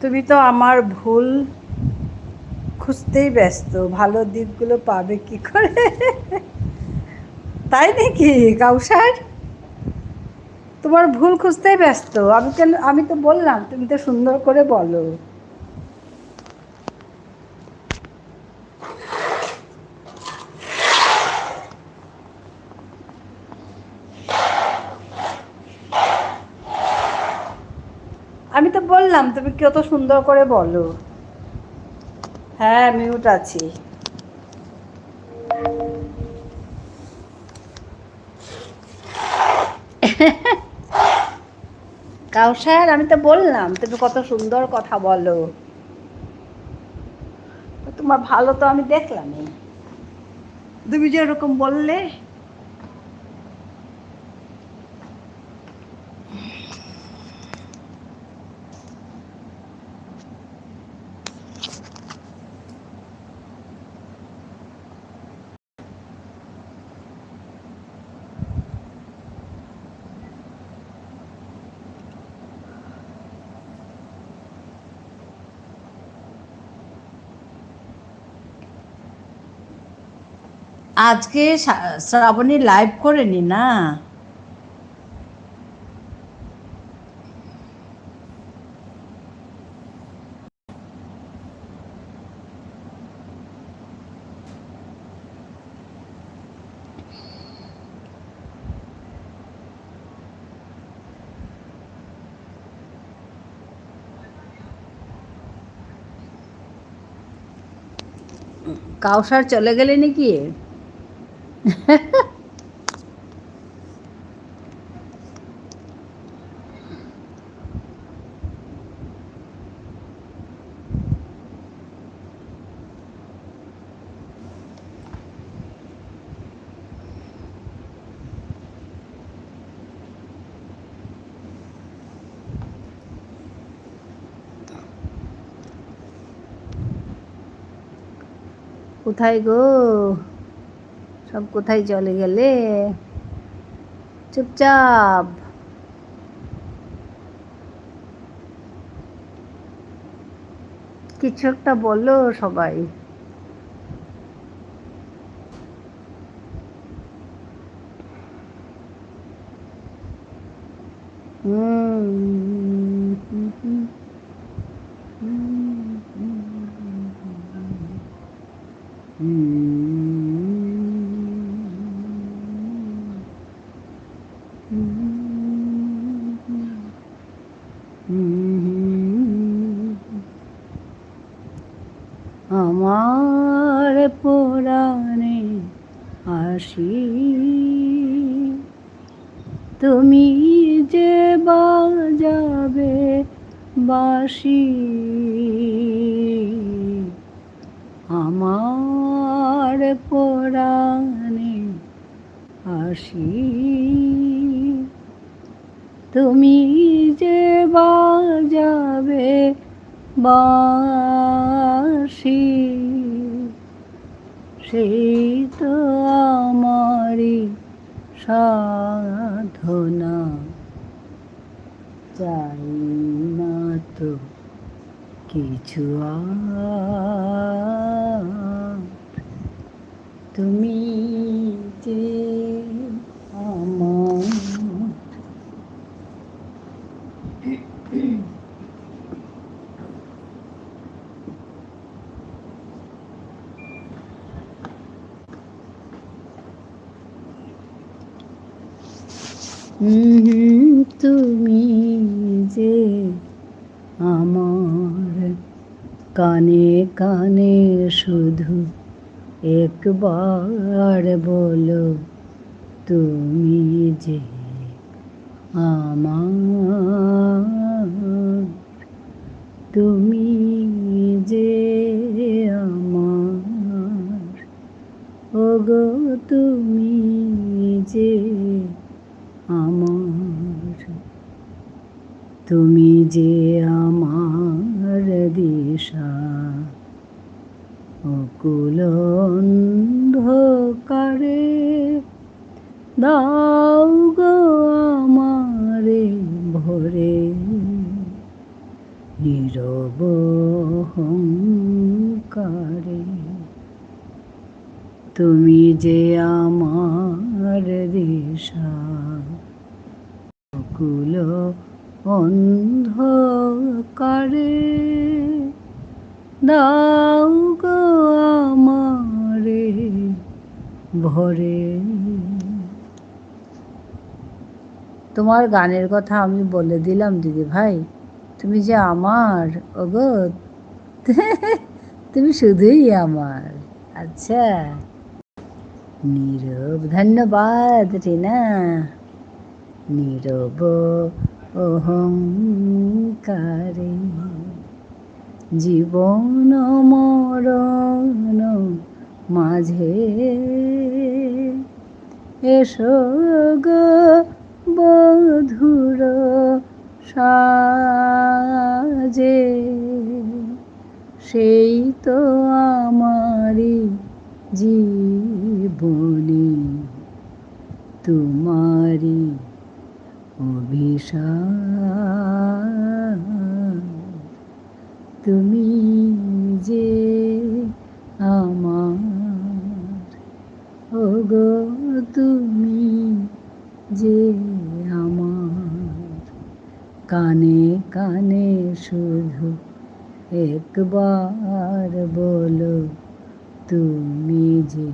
Speaker 1: তুমি তো আমার ভুল খুঁজতেই ব্যস্ত, ভালো দিকগুলো পাবে কি করে? তাই নাকি কাউসার? তোমার ভুল খুঁজতেই ব্যস্ত। আমি তো বললাম তুমি তো সুন্দর করে বলো। আমি তো বললাম তুমি কত সুন্দর করে বলো। হ্যাঁ মিউট আছি। কাউসার আমি তো বললাম তুমি কত সুন্দর কথা বলো। তোমার ভালো তো আমি দেখলামই, তুমি যে এরকম বললে। আজকে শ্রাবণী লাইভ করেনি না? কাউসার চলে গেলে নাকি? কোথায় গো সব, কোথায় চলে গেলে চুপচাপ? কিছু একটা বলো সবাই। আমার পুরাণে আসি তুমি যে বাজাবে বাঁশি, আমার পুরাণে আসি তুমি যে বাজাবে বাঁশি, সেই তো আমারই সাধনা, চাই না তো কিছু আর, তুমি যে আমার। তুমি যে আমার, কানে কানে শুধু একবার বলো তুমি যে আমার, তুমি যে আমার, ওগো তুমি যে আমার, তুমি যে আমার দিশা, অকুল অন্ধকারে দাও গো আমারে ভরে, নীরব তুমি যে আমার দিশা, কুল অন্ধকারে দাও গো আমারে ভরে। তোমার গানের কথা আমি বলে দিলাম দিদি ভাই, তুমি যে আমার, ওগো তুমি শুধুই আমার। আচ্ছা, নীরব, ধন্যবাদ টিনা। নীরব অহংকারে জীবন মরণ মাঝে এসো গো বধুর সাজে, সেই তো আমারই জীবনে তোমারি অভিশাপ। তুমি যে আমার, ওগো তুমি যে আমার, কানে কানে শুধু একবার বলো তুমি যে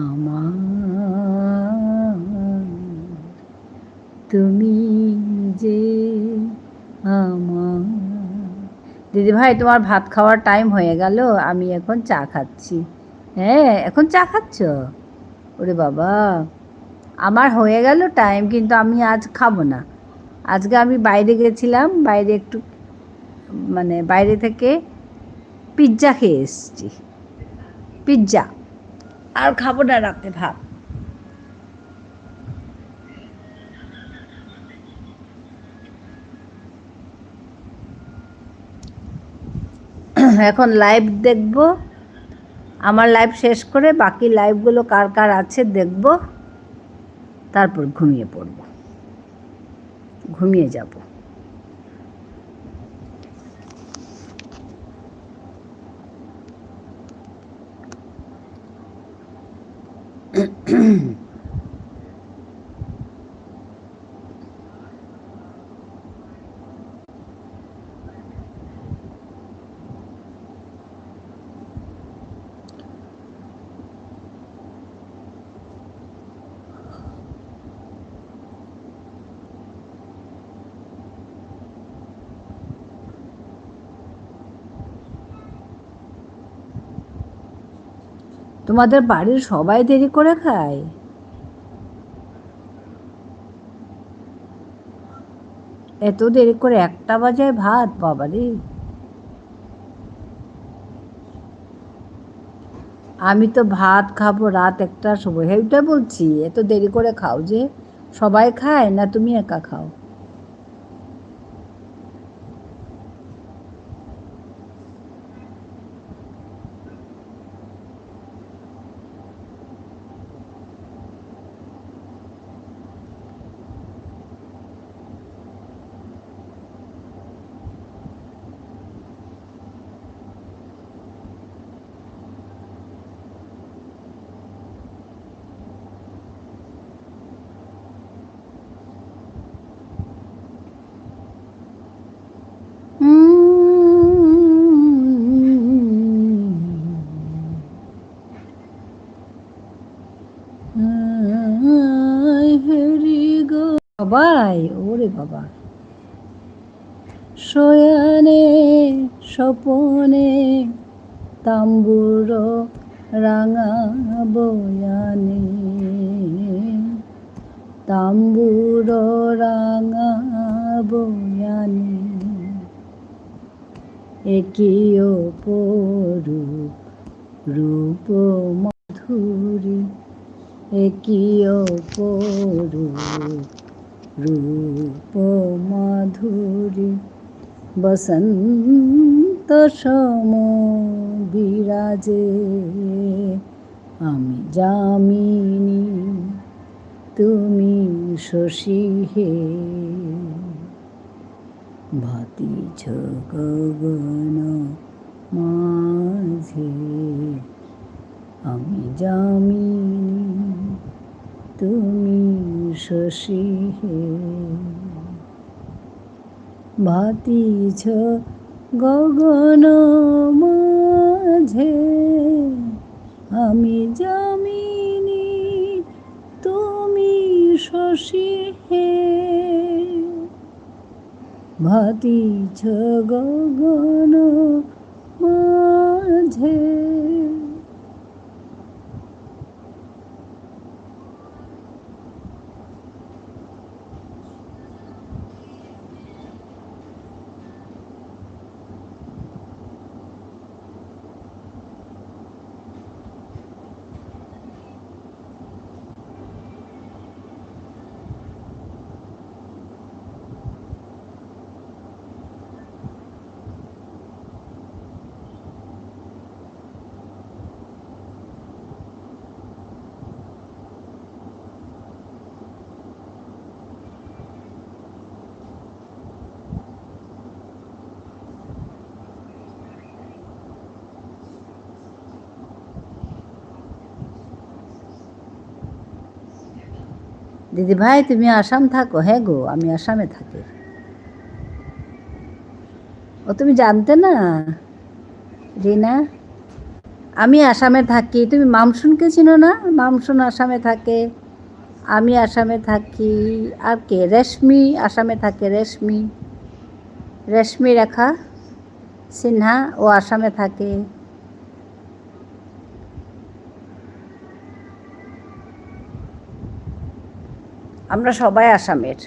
Speaker 1: আমার, তুমি যে আমার। দিদি ভাই, তোমার ভাত খাওয়ার টাইম হয়ে গেল, আমি এখন চা খাচ্ছি। হ্যাঁ, এখন চা খাচ্ছ? ওরে বাবা, আমার হয়ে গেল টাইম, কিন্তু আমি আজ খাবো না। আজকে আমি বাইরে গেছিলাম, বাইরে একটু মানে বাইরে থেকে পিৎজা খেয়ে এসেছি, পিৎজা। আর খাবো না রাতে ভাত। এখন লাইভ দেখব, আমার লাইভ শেষ করে বাকি লাইভগুলো কার কার আছে দেখব, তারপর ঘুমিয়ে পড়ব, ঘুমিয়ে যাব। তোমাদের বাড়ির সবাই দেরি করে খায়? এত দেরি করে 1টা বাজায় ভাত? বাবারে, আমি তো ভাত খাবো রাত 1টার সময়, সেইটা বলছি। এত দেরি করে খাও যে? সবাই খায় না তুমি একা খাও? সবাই, ওরে বাবা, শয়নে স্বপনে তাম্বুর রাঙা বয়ানে, তাম্বুর রাঙা বয়ানে, একই অপরূপ রূপ মাধুরী, একই অপরূপ রূপ মাধুরী, বসন্ত সম বিরাজে, আমি যামিনী তুমি শশী হে, ভাতিছ গগন মাঝে আমি যামিনী তুমি শশী হে, ভাতিছ গগন মাঝে, আমি যামিনী তুমি শশী হে, ভাতিছ গগন মাঝে। দিদি ভাই তুমি আসাম থাকো? হ্যাঁ গো, আমি আসামে থাকি। ও তুমি জানতে না রিনা? আমি আসামে থাকি। তুমি মামসুনকে চিনো না? মামসুন আসামে থাকে, আমি আসামে থাকি। আর কে? রেশমি আসামে থাকে। রেশমি, রেশমি রেখা সিনহা, ও আসামে থাকে। আমরা সবাই আসামের।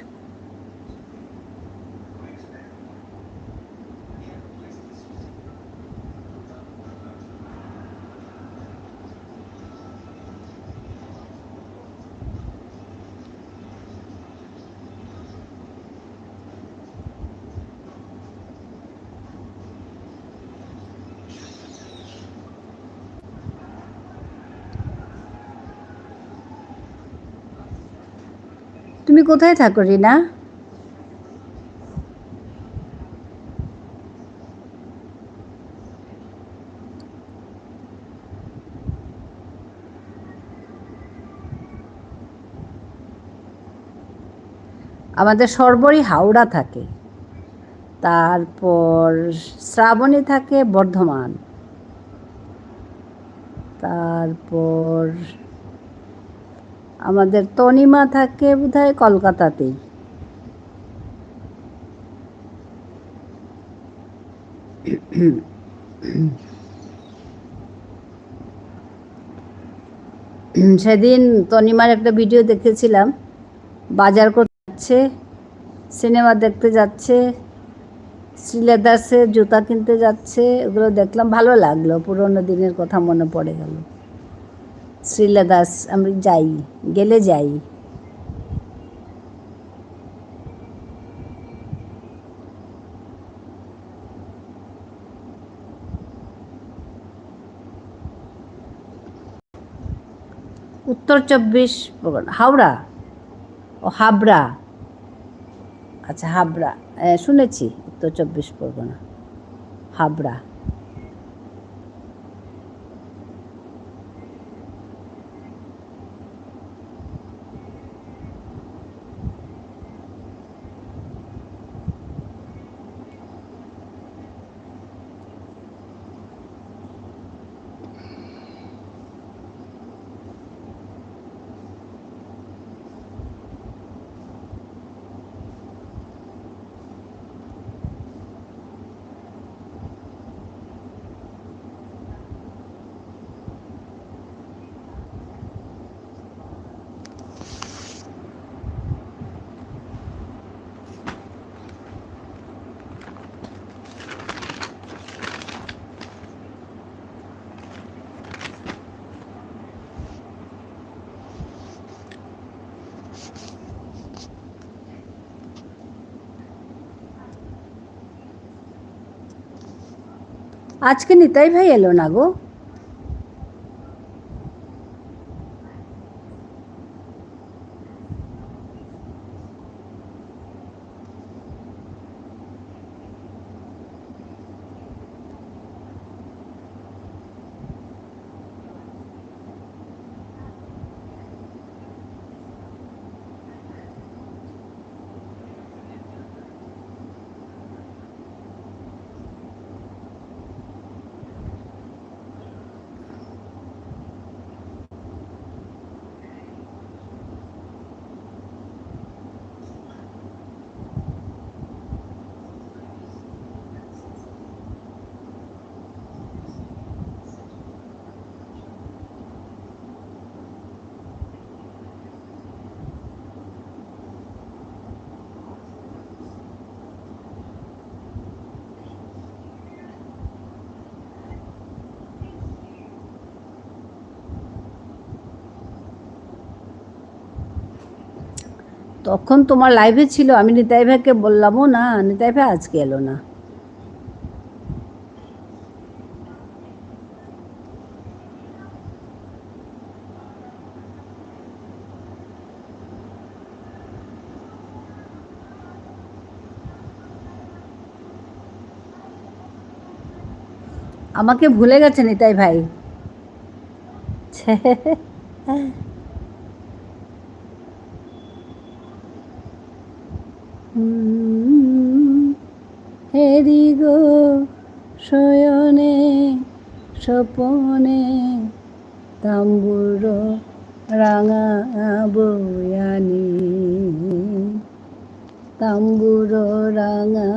Speaker 1: তুমি কোথায় থাকো রিনা? আমাদের সর্বরী হাওড়া থাকে, তারপর শ্রাবণী থাকে বর্ধমান, তারপর আমাদের তনিমা থাকে বোধহয় কলকাতাতেই। সেদিন তনিমার একটা ভিডিও দেখেছিলাম, বাজার করতে যাচ্ছে, সিনেমা দেখতে যাচ্ছে, শ্রীলেদার্সের জুতা কিনতে যাচ্ছে। ওগুলো দেখলাম, ভালো লাগলো, পুরোনো দিনের কথা মনে পড়ে গেল। শ্রীলেদার্স আমি যাই, গেলে যাই। উত্তর 24 পরগনা, হাওড়া ও হাবড়া। আচ্ছা হাবড়া, শুনেছি উত্তর 24 পরগনা, হাবড়া। আজকে নিতাই ভাই এলো না গো। তখন তোমার লাইভে ছিল, আমি নিতাই ভাইকে বললামও না, নিতাই ভাই আজকে এলো না। আমাকে ভুলে গেছে নিতাই ভাই। হেরি গো শয়নে স্বপনে তাম্বুর রাঙা বয়ানি, তাম্বুর রাঙা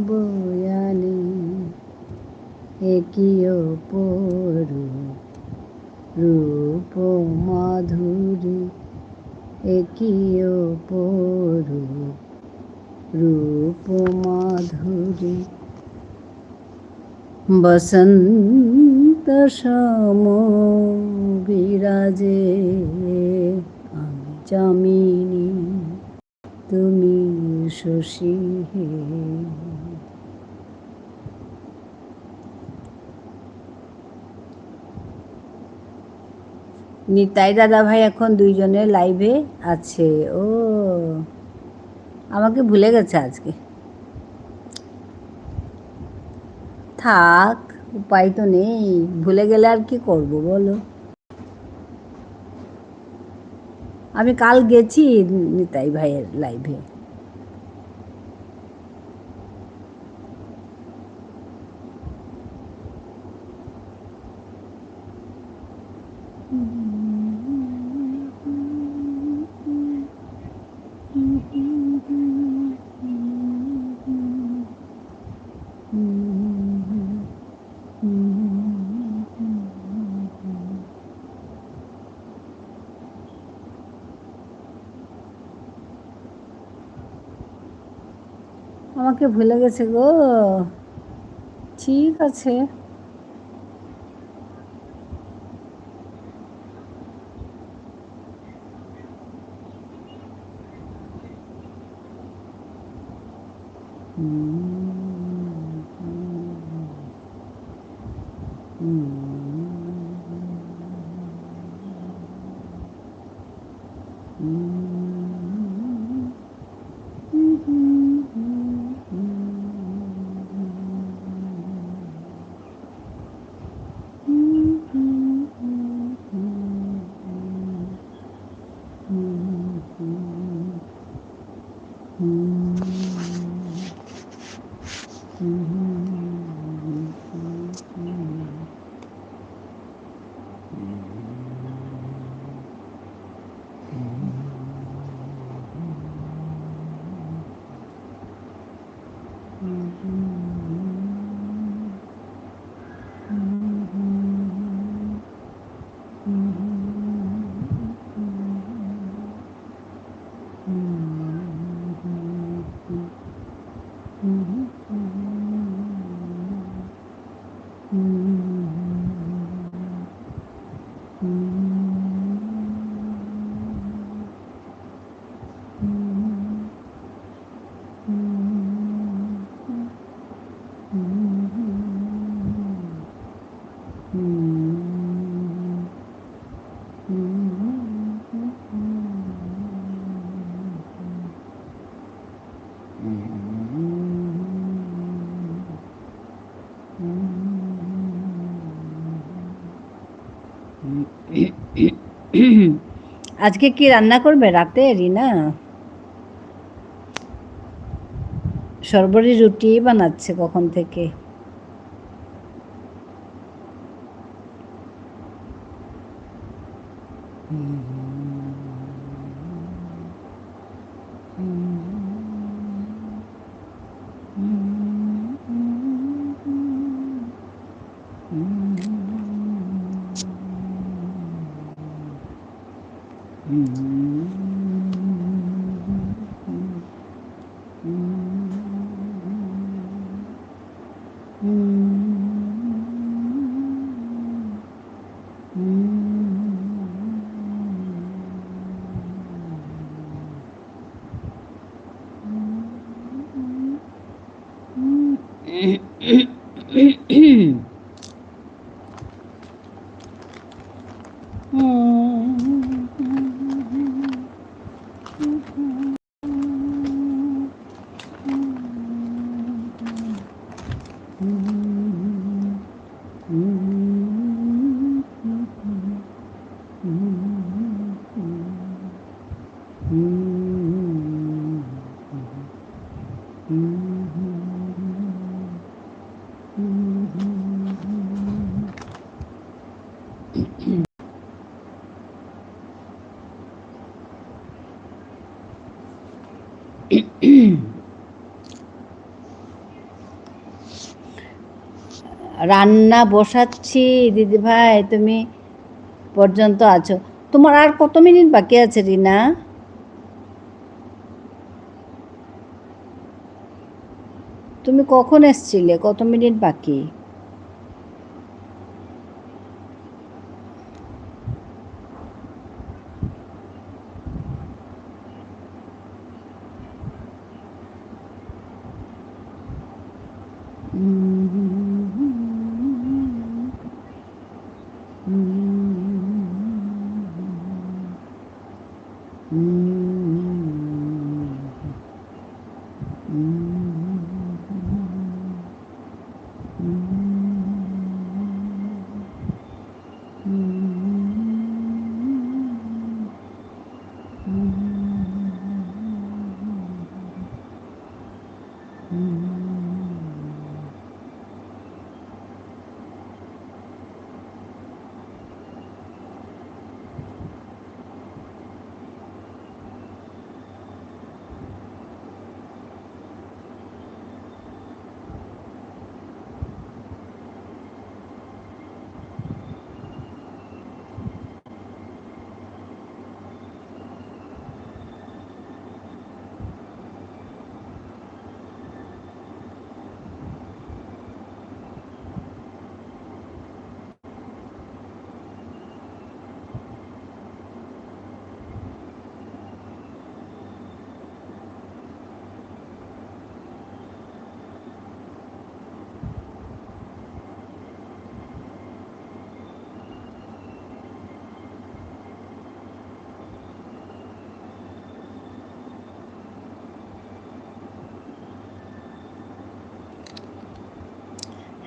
Speaker 1: বয়ানি, একিও পরু রূপ মাধুরী, একিও পরু রূপ মাধুরী, বসন্ত সম বিরাজে আমি যামিনী, তুমি শশী হে। নিতাই দাদা ভাই এখন দুইজনে লাইভে আছে। ও আমাকে ভুলে গেছে আজকে। থাক, উপায় তো নেই, ভুলে গেলে আর কি করব বলো। আমি কাল গেছি নিতাই ভাইয়ের লাইভে। আমাকে ভুলে গেছে গো। ঠিক আছে, আজকে কি রান্না করবে রাতে রিনা? সর্বরি রুটি বানাচ্ছে কখন থেকে। রান্না বসাচ্ছি দিদি ভাই, তুমি পর্যন্ত আছো। তোমার আর কত মিনিট বাকি আছে রিনা? তুমি কখন এসছিলে? কত মিনিট বাকি?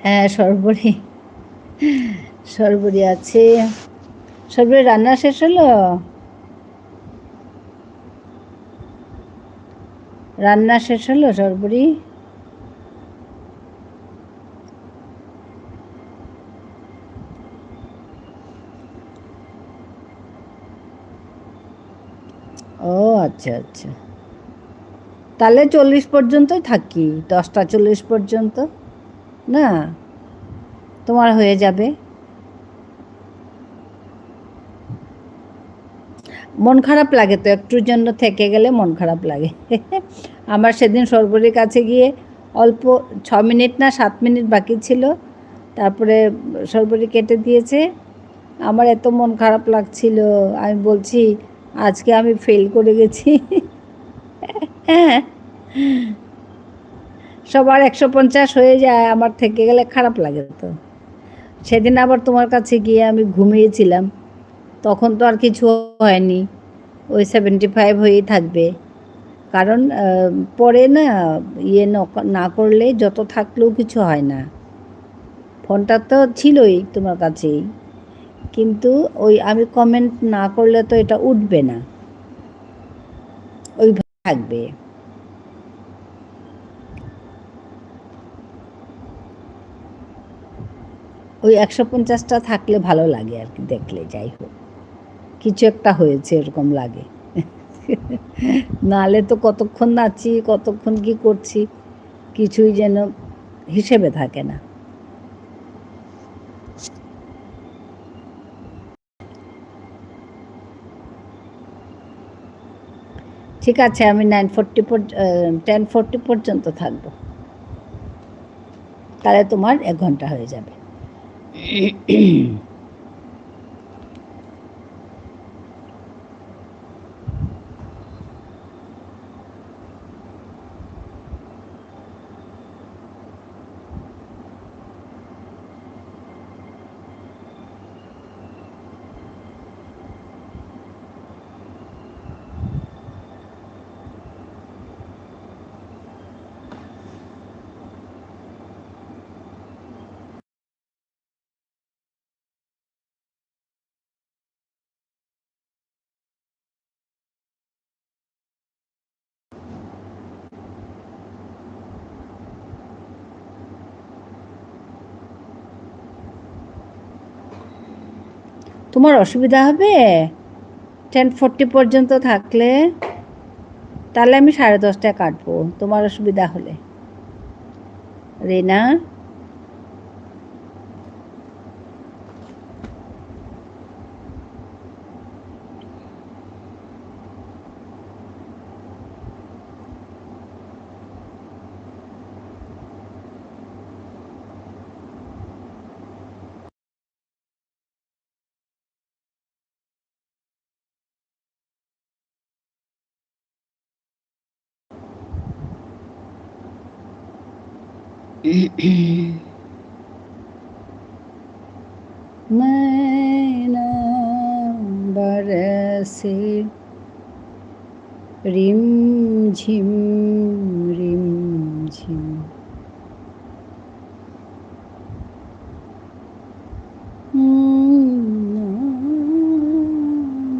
Speaker 1: হ্যাঁ, সর্বরি সর্বরি আছে। সর্বরি রান্না শেষ হলো? রান্না শেষ হলো সর্বরি? ও আচ্ছা আচ্ছা, তাহলে 40 পর্যন্তই থাকি, 10টা 40 পর্যন্ত না? তোমার হয়ে যাবে। মন খারাপ লাগে তো, একটুর জন্য থেকে গেলে মন খারাপ লাগে। আমার সেদিন সর্বরির কাছে গিয়ে অল্প 6 মিনিট না 7 মিনিট বাকি ছিল, তারপরে সর্বরি কেটে দিয়েছে। আমার এত মন খারাপ লাগছিল, আমি বলছি আজকে আমি ফেল করে গেছি। হ্যাঁ, সবার 150 হয়ে যায়, আমার থেকে গেলে খারাপ লাগে তো। সেদিন আবার তোমার কাছে গিয়ে আমি ঘুমিয়েছিলাম, তখন তো আর কিছু হয়নি, ওই 75 হয়েই থাকবে। কারণ পরে না ইয়ে না করলে যত থাকলেও কিছু হয় না। ফোনটা তো ছিলই তোমার কাছেই, কিন্তু ওই আমি কমেন্ট না করলে তো এটা উঠবে না, ওইভাবে থাকবে। ওই 150টা থাকলে ভালো লাগে আর কি, দেখলে যাই হোক কিছু একটা হয়েছে এরকম লাগে। নাহলে তো কতক্ষণ নাচি, কতক্ষণ কি করছি, কিছুই যেন হিসেবে থাকে না। ঠিক আছে, আমি 10:40 পর্যন্ত থাকবো, তাহলে তোমার 1 ঘন্টা হয়ে যাবে। তোমার অসুবিধা হবে 10:40 পর্যন্ত থাকলে? তাহলে আমি 10:30টায় কাটবো, তোমার অসুবিধা হলে। রিনা, नैना बरसे रिम झिम रिम झिम,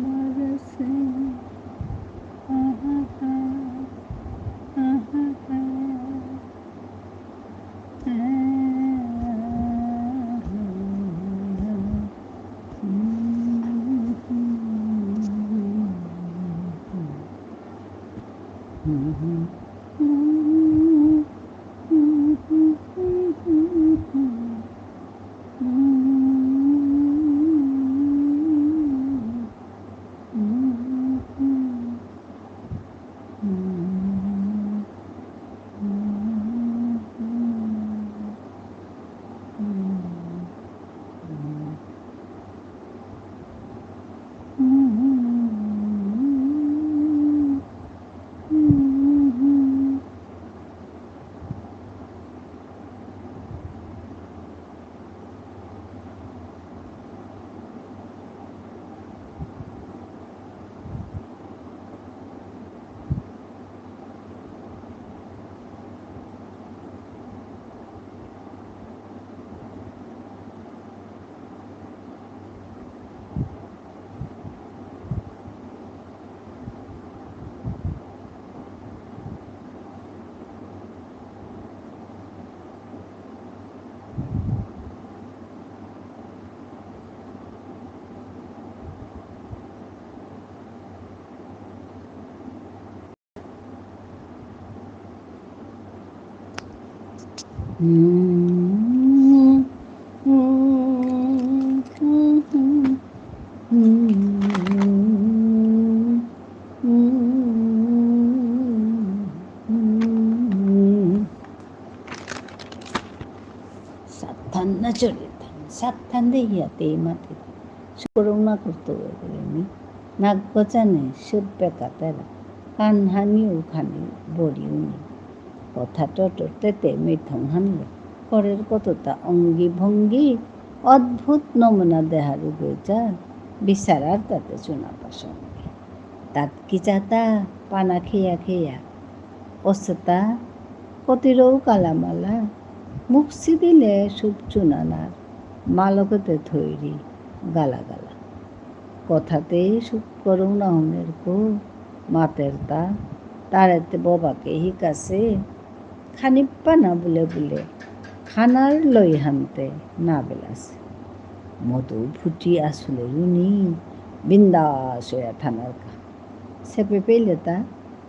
Speaker 1: बरसे साथान्दै याते माते सुकरौना करतो गरमी नागबचाने सुब्बेकातेरा कानहानि उखानि बरिउनि কথাটা টোটেতে মিথং হানলে পরের কতটা অঙ্গি ভঙ্গি অদ্ভুত নমুনা দেহারু গইচা বিচারার তাতে চুনা পাসঙ্গে তাত কি চাতা পানা খেয়া খেয়া অসতা কতিরও কালামালা মুখসি দিলে সুপ চুনানার মালকতে থৈরি গালা গালা কথাতেই সুপ করৌ না হনের কো মাতের তারেতে ববাকে হিকাছে খানিপ্পা না বলে বলে খানার লই হানতে না বেলাছে মতো ফুটি আসলে রুনি বিন্দাস হইয়া থানার কা চেপে পেলে তা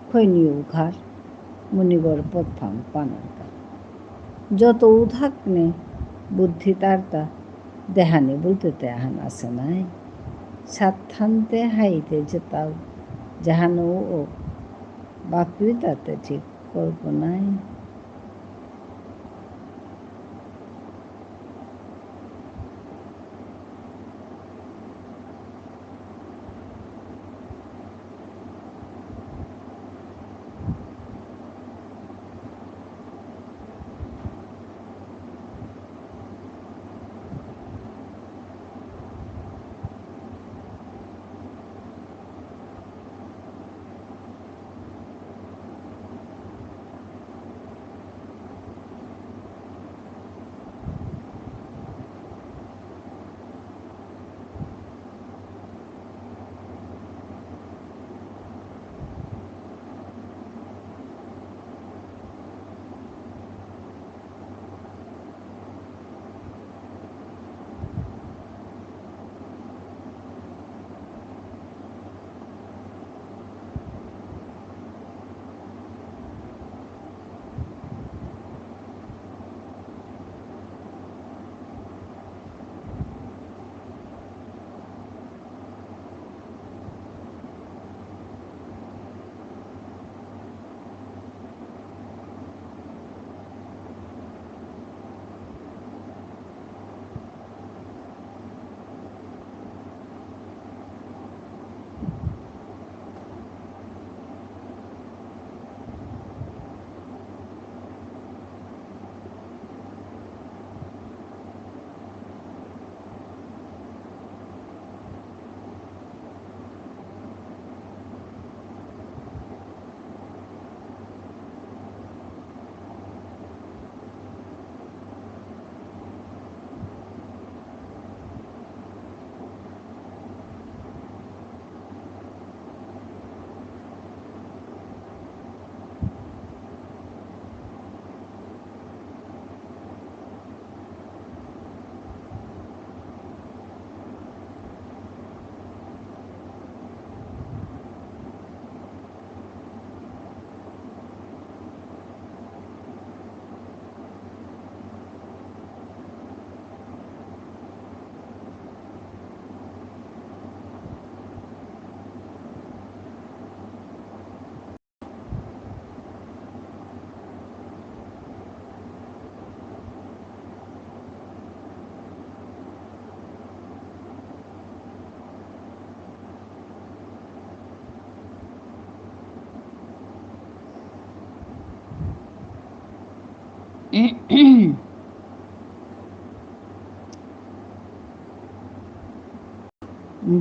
Speaker 1: খৈনি উখার মুনিগড় পথফাং পানার কা যত থাক নে বুদ্ধি তার তা দেহানি বলতে তেহান আছে নাই সাতখানতে হাইতে যেতাও জাহানো ও বাকরি তাতে ঠিক কল্পনায়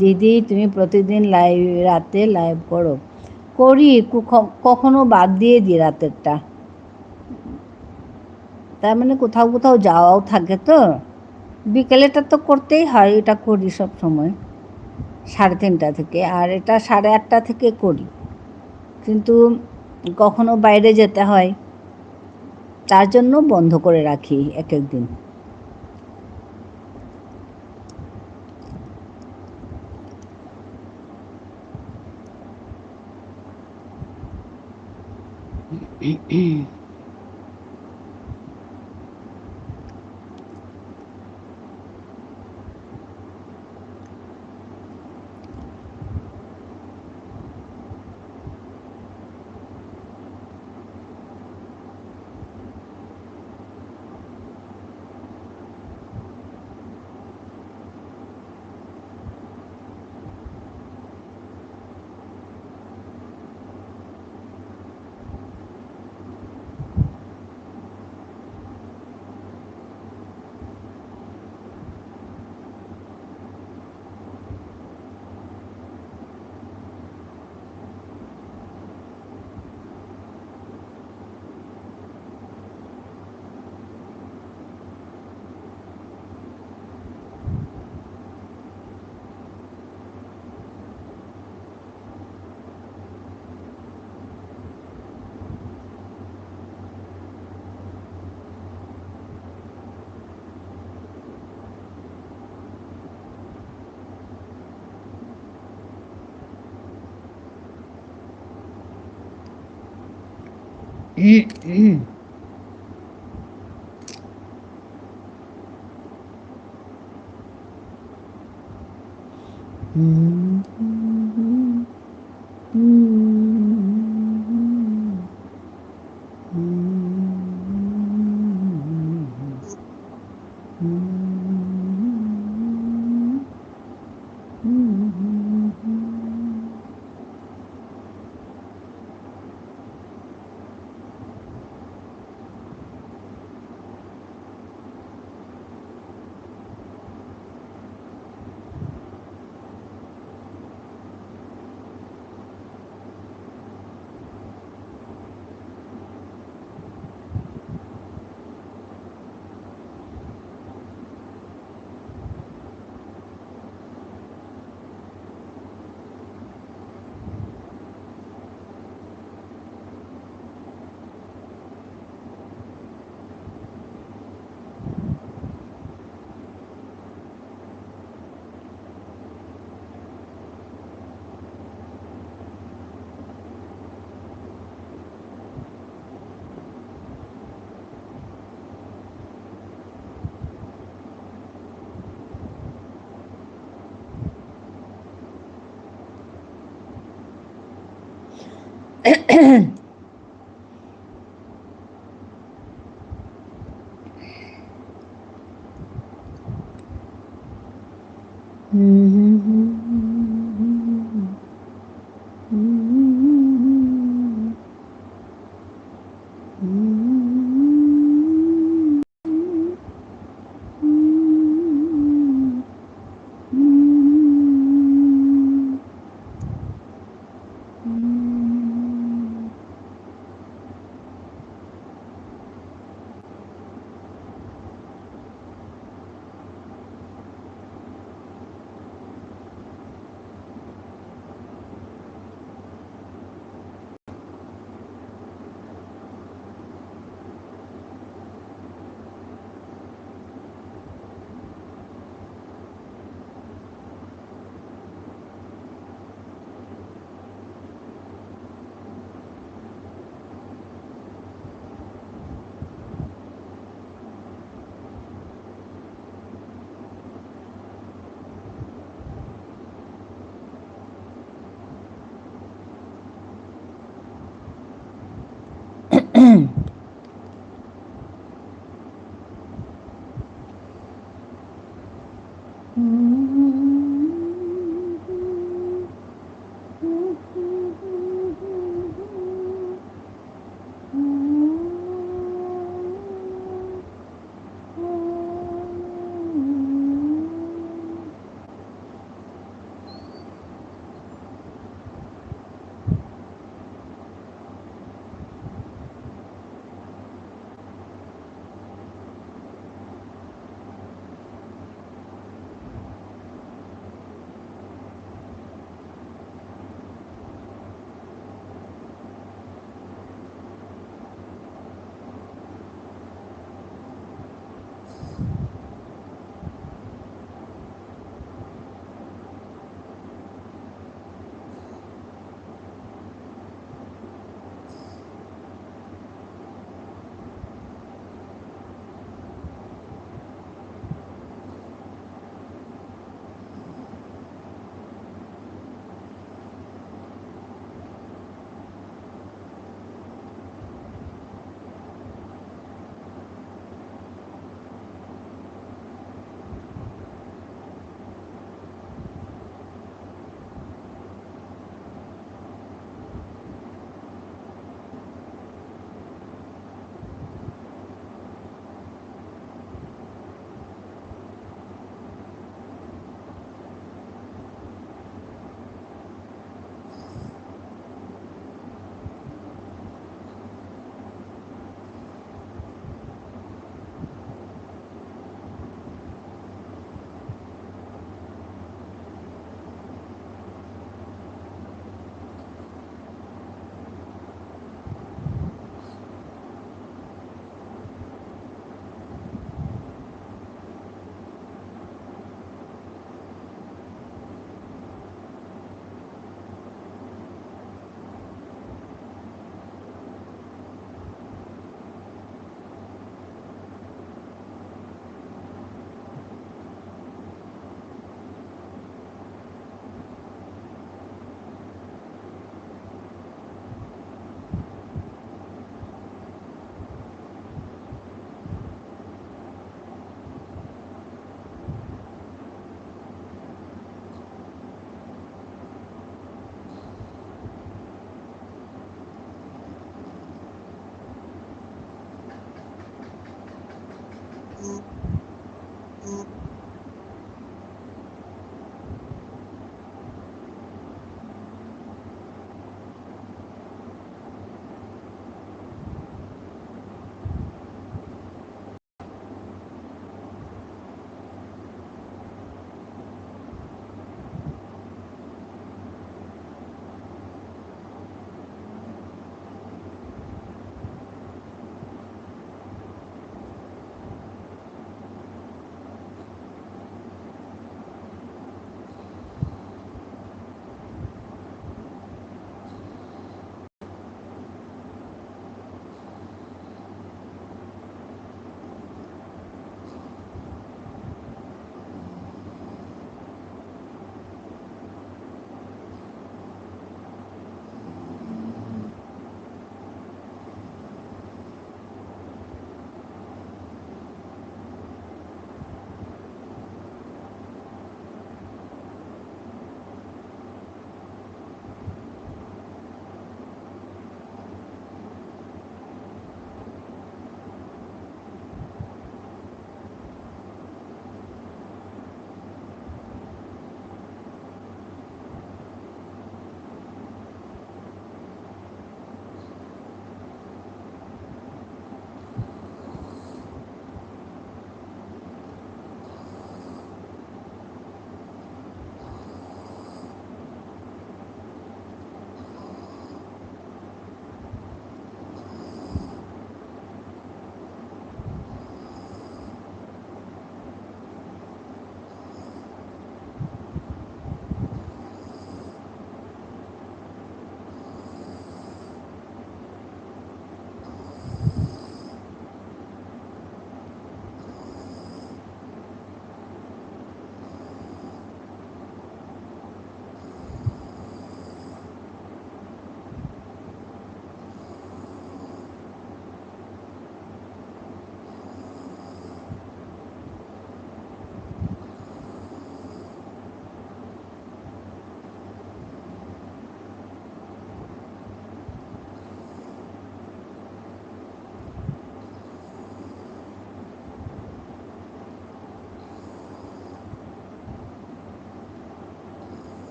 Speaker 1: দিদি তুমি প্রতিদিন রাতে লাইভ করো? করি, কখনো বাদ দিয়ে দিই রাতেরটা। তার মানে কোথাও কোথাও যাওয়াও থাকে তো, বিকেলেটা তো করতেই হয়, এটা করি সব সময় 3:30 থেকে, আর এটা 8:30 থেকে করি, কিন্তু কখনো বাইরে যেতে হয়, তার জন্য বন্ধ করে রাখি এক একদিন।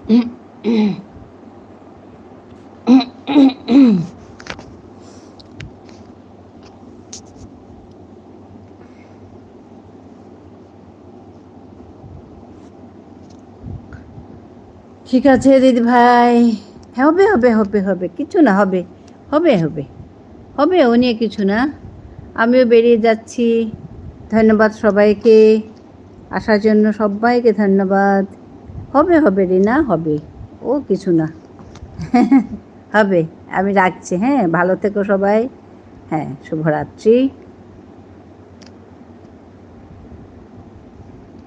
Speaker 1: ঠিক আছে দিদি ভাই, হবে হবে হবে হবে, কিছু না, হবে হবে হবে হবে, ও নিয়ে কিছু না। আমিও বেরিয়ে যাচ্ছি। ধন্যবাদ সবাইকে আসার জন্য, সবাইকে ধন্যবাদ। হবে হবে রিনা, হবে, ও কিছু না। হবে, আমি রাখছি। হ্যাঁ, ভালো থেকো সবাই। হ্যাঁ, শুভরাত্রি।